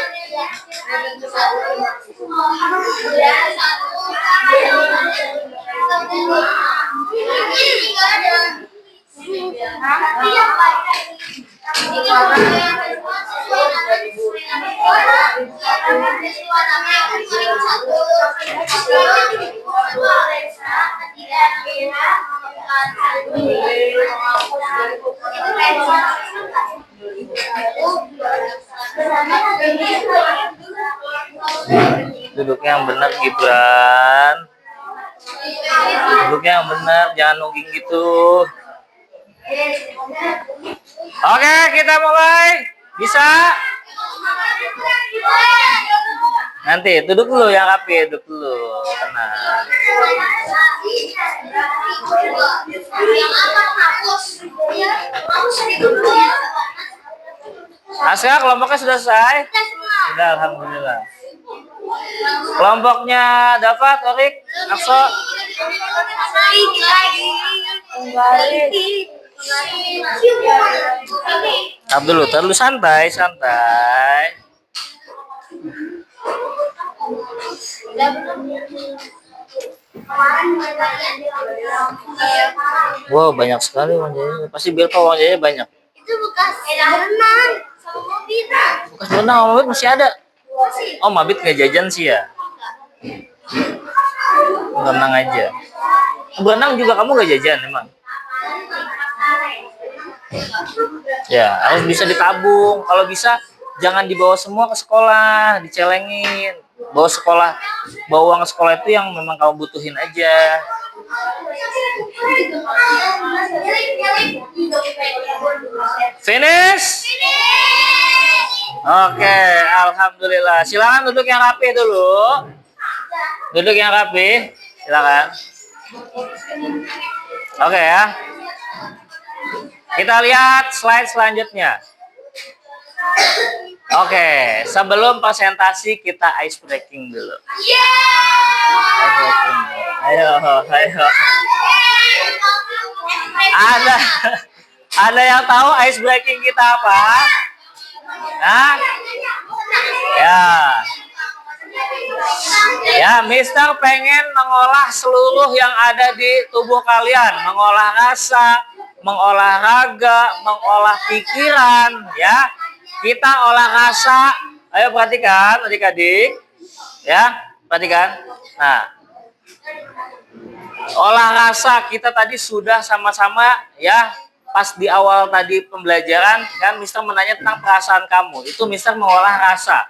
Duduknya yang benar Gibran. Duduknya yang benar, jangan nungging gitu. Oke, kita mulai. Bisa? Nanti duduk dulu yang rapi, duduk dulu. Tenang. Aska, kelompoknya sudah selesai? Sudah, alhamdulillah. Kelompoknya Dava, Torik, Akso. Tar dulu, santai. Wow, banyak sekali uang jajannya. Pasti biar uang jajannya banyak. Itu bekas berenang sama mobil. Bekas berenang sama Mabit masih ada. Oh, Mabit nggak jajan sih ya? Berenang aja. Berenang juga kamu nggak jajan emang? Ya, harus bisa ditabung. Kalau bisa, jangan dibawa semua ke sekolah, dicelengin. Bawa uang ke sekolah itu yang memang kamu butuhin aja. Finish? Oke, alhamdulillah. Silakan duduk yang rapi dulu. Duduk yang rapi, silakan. Oke ya. Kita lihat slide selanjutnya. Oke, sebelum presentasi kita ice breaking dulu. Ice breaking dulu. Ayo. Ada yang tahu ice breaking kita apa? Nah, ya, Mister pengen mengolah seluruh yang ada di tubuh kalian, mengolah rasa, mengolah raga, mengolah pikiran, ya. Kita olah rasa. Ayo perhatikan adik-adik. Ya, perhatikan. Nah, olah rasa kita tadi sudah sama-sama ya. Pas di awal tadi pembelajaran kan Mister menanya tentang perasaan kamu. Itu Mister mengolah rasa.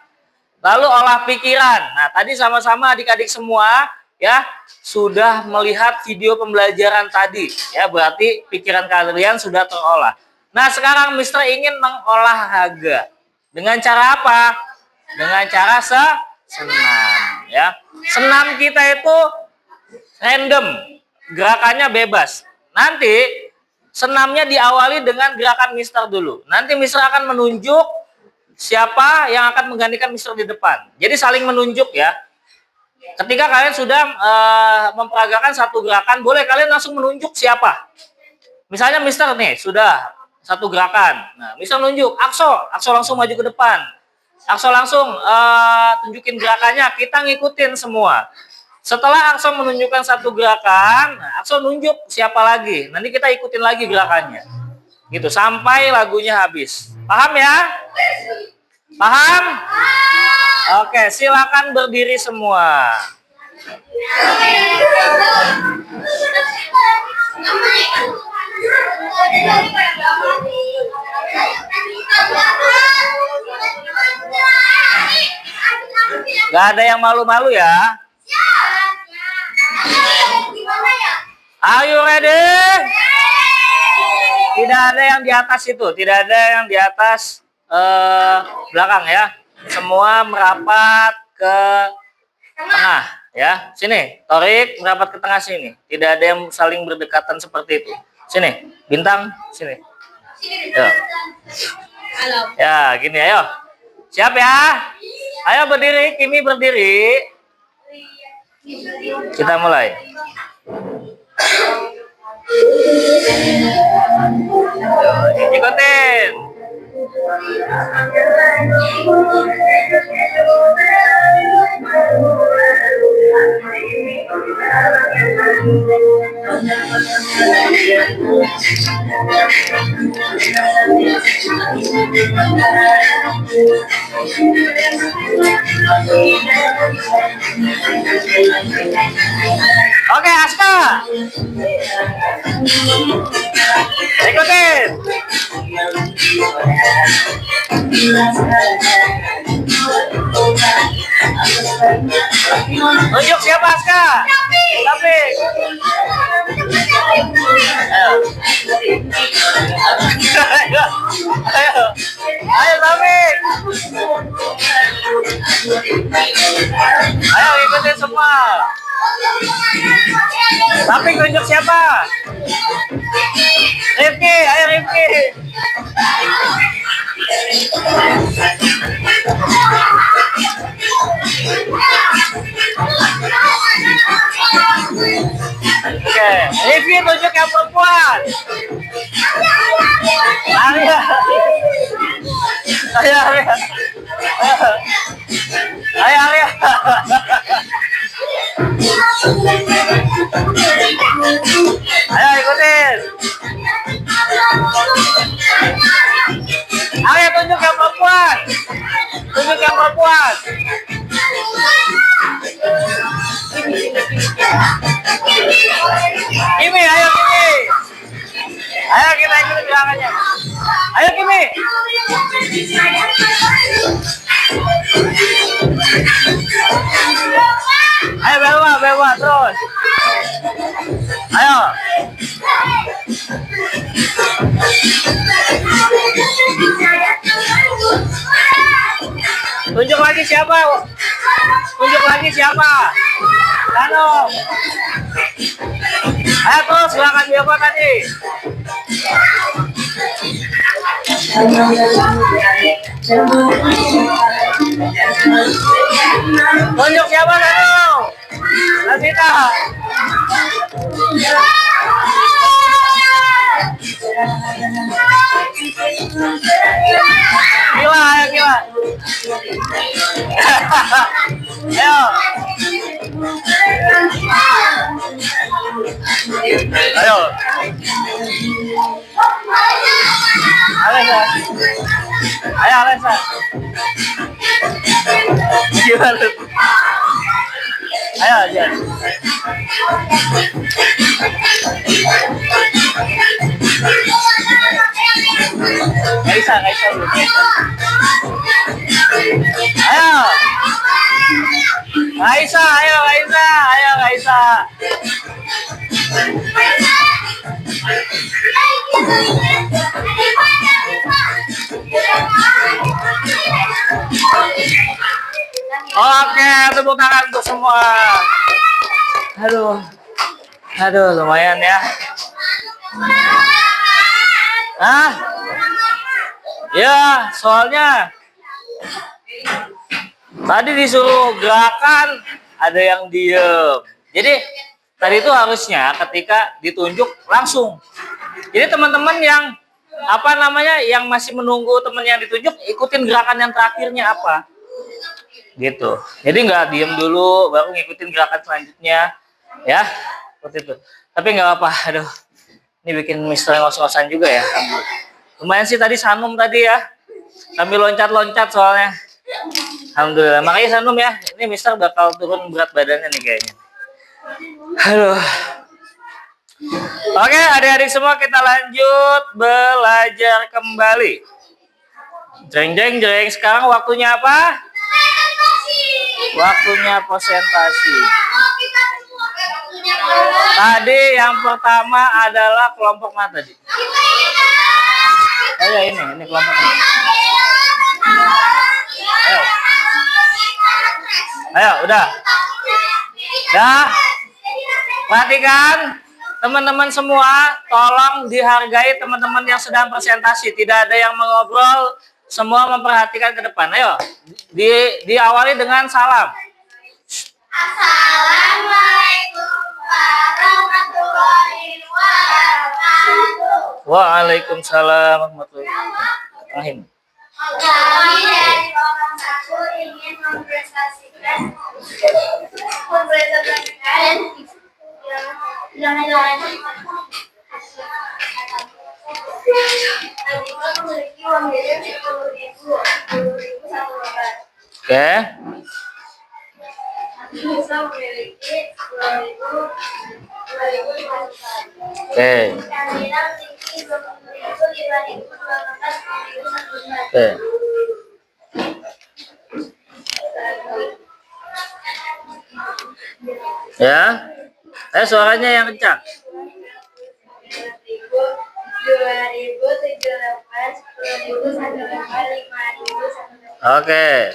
Lalu olah pikiran. Nah, tadi sama-sama adik-adik semua ya sudah melihat video pembelajaran tadi. Ya, berarti pikiran kalian sudah terolah. Nah, sekarang Mister ingin mengolah raga. Dengan cara apa? Dengan cara senam, ya. Senam kita itu random, gerakannya bebas. Nanti senamnya diawali dengan gerakan Mister dulu. Nanti Mister akan menunjuk siapa yang akan menggantikan Mister di depan. Jadi saling menunjuk ya. Ketika kalian sudah memperagakan satu gerakan, boleh kalian langsung menunjuk siapa. Misalnya Mister nih sudah satu gerakan. Nah, Mister nunjuk, Akso langsung maju ke depan. Akso langsung tunjukin gerakannya, kita ngikutin semua. Setelah Akso menunjukkan satu gerakan, nah, Akso nunjuk siapa lagi. Nanti kita ikutin lagi gerakannya. Gitu, sampai lagunya habis. Paham ya? Paham? Oke, silakan berdiri semua. Gak ada yang malu-malu ya. Are you ready? Tidak ada yang di atas itu, tidak ada yang di atas belakang ya. Semua merapat ke tengah ya. Sini, Torik merapat ke tengah sini. Tidak ada yang saling berdekatan seperti itu. Sini, Bintang, sini. Yo. Ya, gini ayo. Siap ya? Ayo berdiri, Kimi berdiri. Kita mulai. Ikutin. Oke, Aska. Ikutin. Tunjuk siapa, Aska? Tapi. Ayo, Taufik. Ayo ikutin semua. Taufik tunjuk siapa? Rifki, ayo Rifki. Oke, Rifki tunjuk yang perempuan. Arya. Ayo Arya. Ayo Arya. Ayo ikutin. Ayo tunjuk yang perempuan. Tunjuk yang perempuan. Kimi, ayo Kimi. Ayo kita ikutin gerakannya. Ayo Kimi. Ayo bewa terus. Ayo. Tunjuk lagi siapa? Tunjuk lagi siapa? Hanum. Ayo terus silakan siapa tadi? Tunjuk siapa Hanum? Lasita. Gila, ayo gila. Ayo. Ayo. Alesa. Ayo Alesa. Gimana? Ayo aja. Kaisa dulu. Ayo. Kaisa, ayo Kaisa, ayo Kaisa. Oke, tepuk tangan untuk semua. Aduh. Aduh, lumayan ya. Hah? Ya, soalnya tadi disuruh gerakan, ada yang diem. Jadi tadi itu harusnya ketika ditunjuk langsung. Jadi teman-teman yang yang masih menunggu teman yang ditunjuk, ikutin gerakan yang terakhirnya apa, gitu. Jadi nggak diem dulu, baru ngikutin gerakan selanjutnya, ya, seperti itu. Tapi nggak apa, aduh, ini bikin Mister ngos-ngosan juga ya. Lumayan sih tadi Sanum tadi ya, kami loncat-loncat soalnya. Alhamdulillah, makanya Sanum ya, ini Mister bakal turun berat badannya nih kayaknya. Aduh. Oke, adik-adik semua kita lanjut belajar kembali. Jeng jeng jeng, sekarang waktunya apa? Waktunya presentasi. Tadi yang pertama adalah kelompok mana tadi? Oh ya ini kelompoknya. Ayo. Ayo, udah. Dah. Perhatikan teman-teman semua, tolong dihargai teman-teman yang sedang presentasi. Tidak ada yang mengobrol, semua memperhatikan ke depan. Ayo, diawali dengan salam. Assalamualaikum warahmatullahi wabarakatuh. Waalaikumsalam warahmatullahi wabarakatuh. Kami dari kelompok 1 ingin mempresentasikan memiliki uang jajan 10.000 satu lembar. Oke. Bisa memiliki 10.000 Oke. Kamilah memiliki 20.000 5.000 lembar 10.000 satu lembar. Oke. Ya. Suaranya yang kencang. 2.000 7 lembar 10.000 satu lembar 5.000 satu lembar. Oke.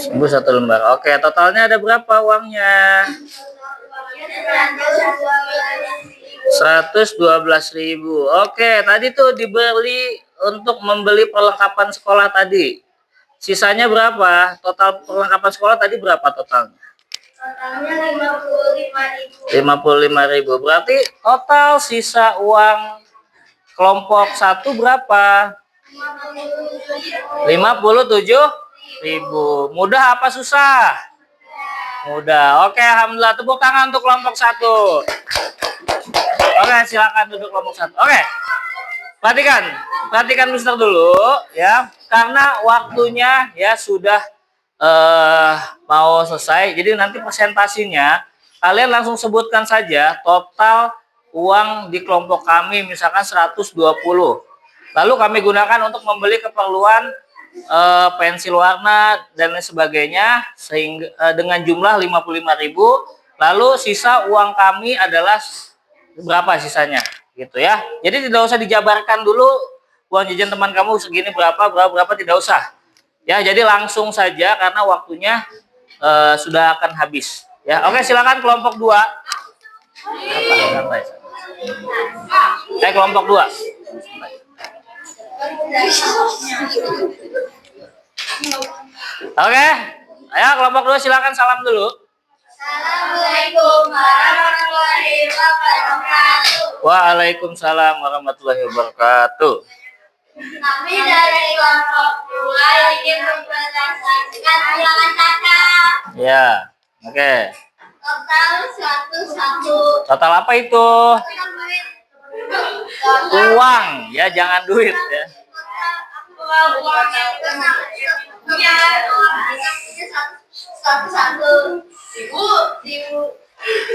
1000 satu lembar. Oke, totalnya ada berapa uangnya? 112.000. Oke, tadi tuh dibeli untuk membeli perlengkapan sekolah tadi. Sisanya berapa? Total perlengkapan sekolah tadi berapa totalnya? Totalnya 55.000. 55.000. Berarti total sisa uang kelompok 1 berapa? 57.000. Mudah apa susah? Mudah. Oke, alhamdulillah, tepuk tangan untuk kelompok 1. Oke, silakan duduk kelompok 1. Oke. Perhatikan Mister dulu ya, karena waktunya ya sudah mau selesai. Jadi nanti presentasinya kalian langsung sebutkan saja total uang di kelompok kami misalkan 120. Lalu kami gunakan untuk membeli keperluan pensil warna dan lain sebagainya sehingga dengan jumlah 55.000. Lalu sisa uang kami adalah berapa sisanya? gitu ya. Jadi tidak usah dijabarkan dulu uang jajan teman kamu segini berapa tidak usah. Ya, jadi langsung saja karena waktunya sudah akan habis. Ya, oke silakan kelompok 2. Kelompok 2. Oke. Ayo kelompok 2 silakan salam dulu. Assalamualaikum warahmatullahi wabarakatuh. Waalaikumsalam warahmatullahi wabarakatuh. Kami dari kelompok 2 ingin mempresentasikan ulangan kata. Ya, oke. Total 101. Total apa itu? Uang, ya jangan duit ya.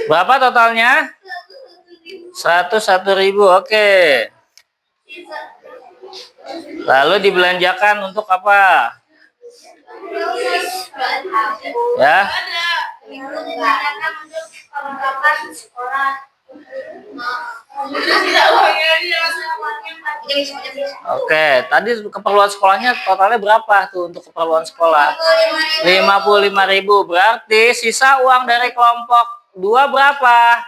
Berapa totalnya? 101.000. Oke. Lalu dibelanjakan untuk apa? Ya. Oke, tadi keperluan sekolahnya totalnya berapa tuh untuk keperluan sekolah? 55.000. Berarti sisa uang dari kelompok 2 berapa?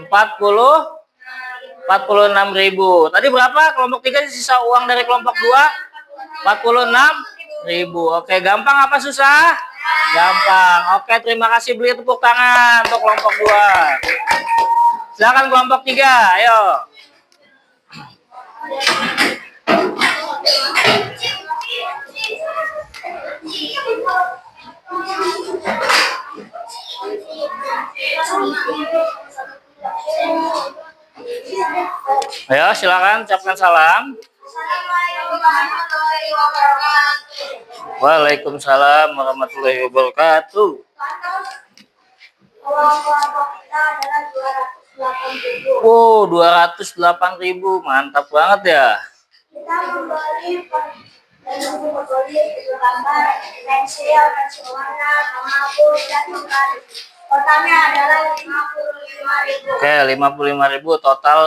46.000. Tadi berapa? Kelompok 3 sisa uang dari kelompok 2? 46.000. Oke, gampang apa susah? Gampang. Oke, terima kasih. Beli tepuk tangan untuk kelompok 2. Silakan kelompok 3. Ayo. Ayo, silakan ucapkan salam. Assalamualaikum warahmatullahi wabarakatuh. Waalaikumsalam warahmatullahi wabarakatuh. Uang kelompok kita adalah 208.000. Oh, 208.000. Mantap banget ya. Kita membeli gambar, pensil warna, penghapus, dan penggaris. Totalnya adalah 55.000. Oke, 55.000 total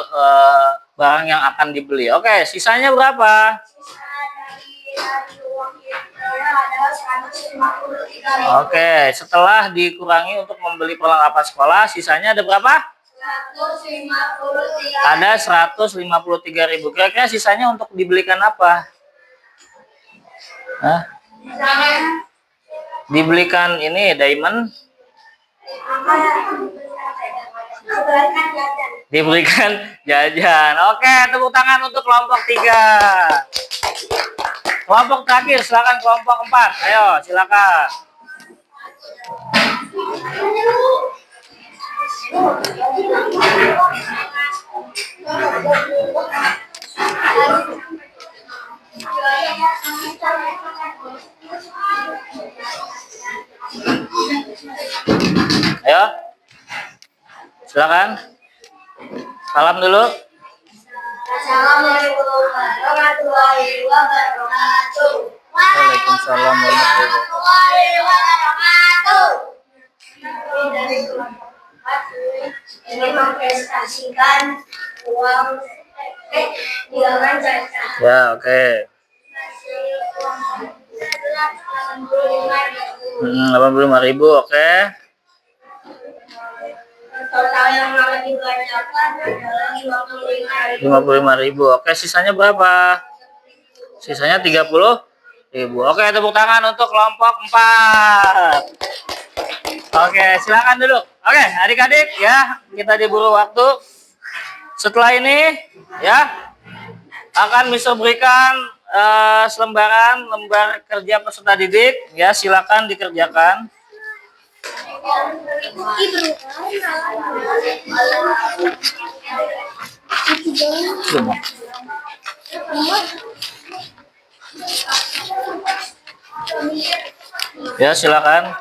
barang yang akan dibeli. Oke, sisanya berapa? Sisa dari uang kita adalah 153.000. Oke, setelah dikurangi untuk membeli perlengkapan sekolah, sisanya ada berapa? 153. Ada 153.000. Kira-kira sisanya untuk dibelikan apa? Hah? Dibelikan ini diamond? Diberikan jajan. Oke, tepuk tangan untuk kelompok 3. Kelompok terakhir, silakan kelompok 4. Ayo, silakan. Ayo. Silakan. Salam dulu. Assalamualaikum warahmatullahi wabarakatuh. Waalaikumsalam warahmatullahi wabarakatuh. Kami dari kelompok 4 ingin mempresentasikan uang ulangan caca. Ya, oke. Hasil uang adalah 85.000. 85.000, oke. Total yang akan dibelanjakan adalah 55.000. 55.000. Oke, sisanya berapa? Sisanya 30.000. Oke, tepuk tangan untuk kelompok 4. Oke, silakan dulu. Oke, adik-adik ya, kita diburu waktu. Setelah ini ya akan bisa berikan selembaran lembar kerja peserta didik ya, silakan dikerjakan. Ya, silakan.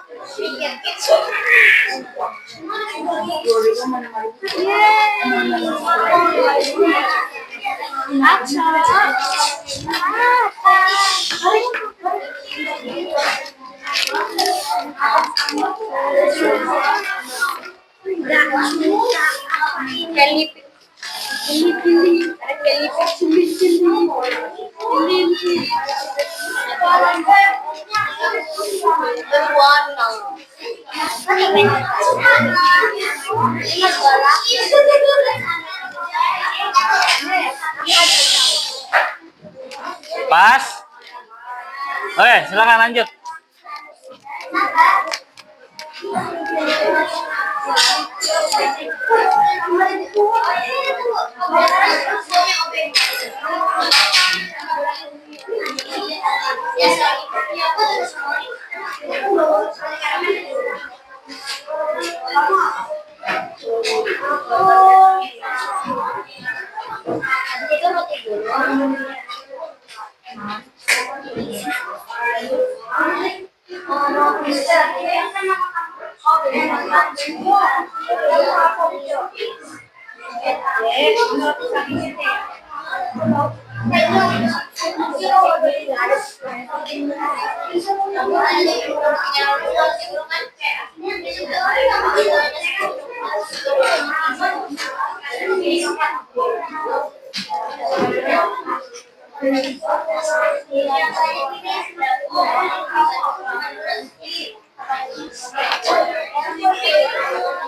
Pas. Oke, silakan lanjut.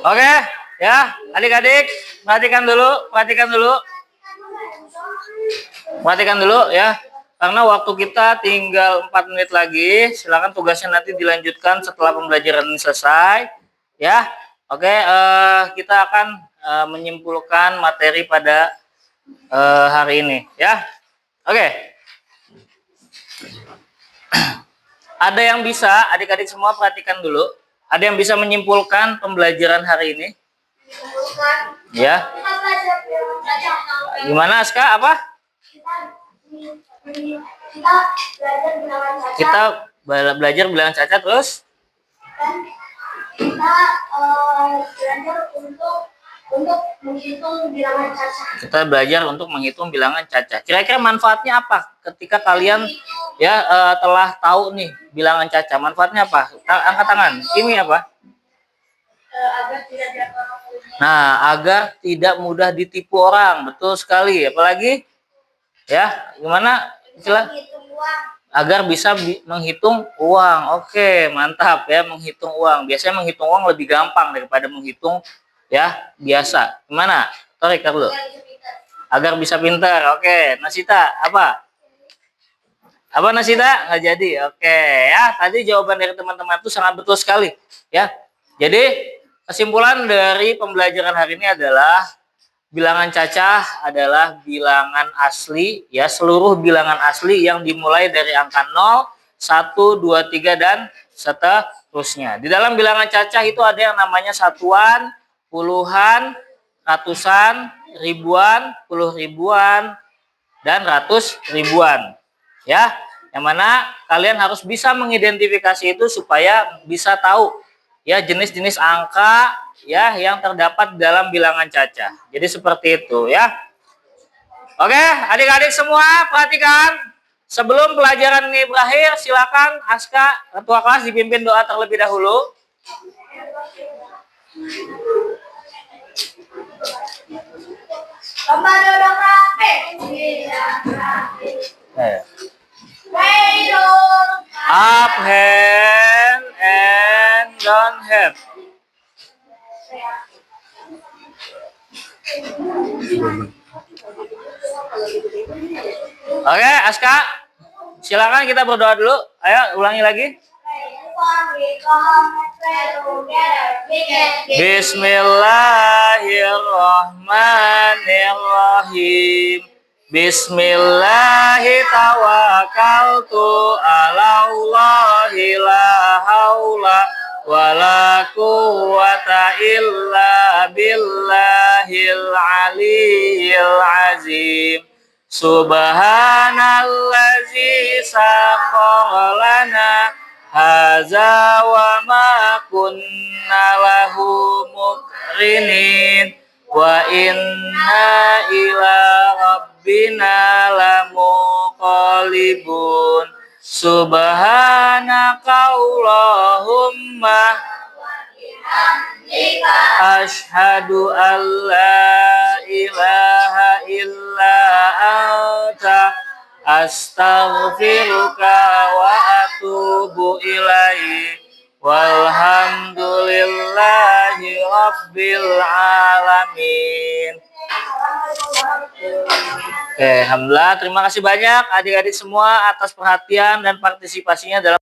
Oke, ya, adik-adik, perhatikan dulu ya. Karena waktu kita tinggal 4 menit lagi, silakan tugasnya nanti dilanjutkan setelah pembelajaran ini selesai, ya. Oke, kita akan menyimpulkan materi pada hari ini, ya. Oke. Ada yang bisa, adik-adik semua perhatikan dulu. Ada yang bisa menyimpulkan pembelajaran hari ini? Ya. Gimana, Aska? Apa? Kita belajar bilangan cacat terus? Kita belajar untuk menghitung bilangan cacat. Kita belajar untuk menghitung bilangan cacat. Kira-kira manfaatnya apa ketika kalian ya telah tahu nih bilangan cacat? Manfaatnya apa? Angkat tangan. Ini apa? Agar tidak dapat. Nah, agar tidak mudah ditipu orang. Betul sekali. Apalagi ya, gimana istilah? Agar bisa menghitung uang. Oke, mantap ya, menghitung uang. Biasanya menghitung uang lebih gampang daripada menghitung ya biasa. Gimana? Tarik dulu. Agar bisa pintar. Oke, Nasita apa? Apa Nasita? Nggak jadi. Oke, ya. Tadi jawaban dari teman-teman itu sangat betul sekali ya. Jadi kesimpulan dari pembelajaran hari ini adalah bilangan cacah adalah bilangan asli ya, seluruh bilangan asli yang dimulai dari angka 0, 1, 2, 3 dan seterusnya. Di dalam bilangan cacah itu ada yang namanya satuan, puluhan, ratusan, ribuan, puluh ribuan dan ratus ribuan. Ya, yang mana kalian harus bisa mengidentifikasi itu supaya bisa tahu ya jenis-jenis angka ya yang terdapat dalam bilangan cacah. Jadi seperti itu ya. Oke, adik-adik semua perhatikan. Sebelum pelajaran ini berakhir, silakan Aska ketua kelas dipimpin doa terlebih dahulu. Up hand and down hand. Oke, Aska, silakan kita berdoa dulu. Ayo, ulangi lagi. Bismillahirrahmanirrahim. Bismillahirrahmanirrahim. Alallahi la haula wala quwwata illa billahil aliyyil azim. Subhanallazi sakhkhara lana hadza wa ma kunna lahu muqrinin wa inna ila rabbina lamunqalibun. Subhanaka Allahumma asyhadu an la ilaha illa anta astaghfiruka wa atubu ilaik. Walhamdulillahi rabbil alamin. Oke, alhamdulillah, terima kasih banyak adik-adik semua atas perhatian dan partisipasinya dalam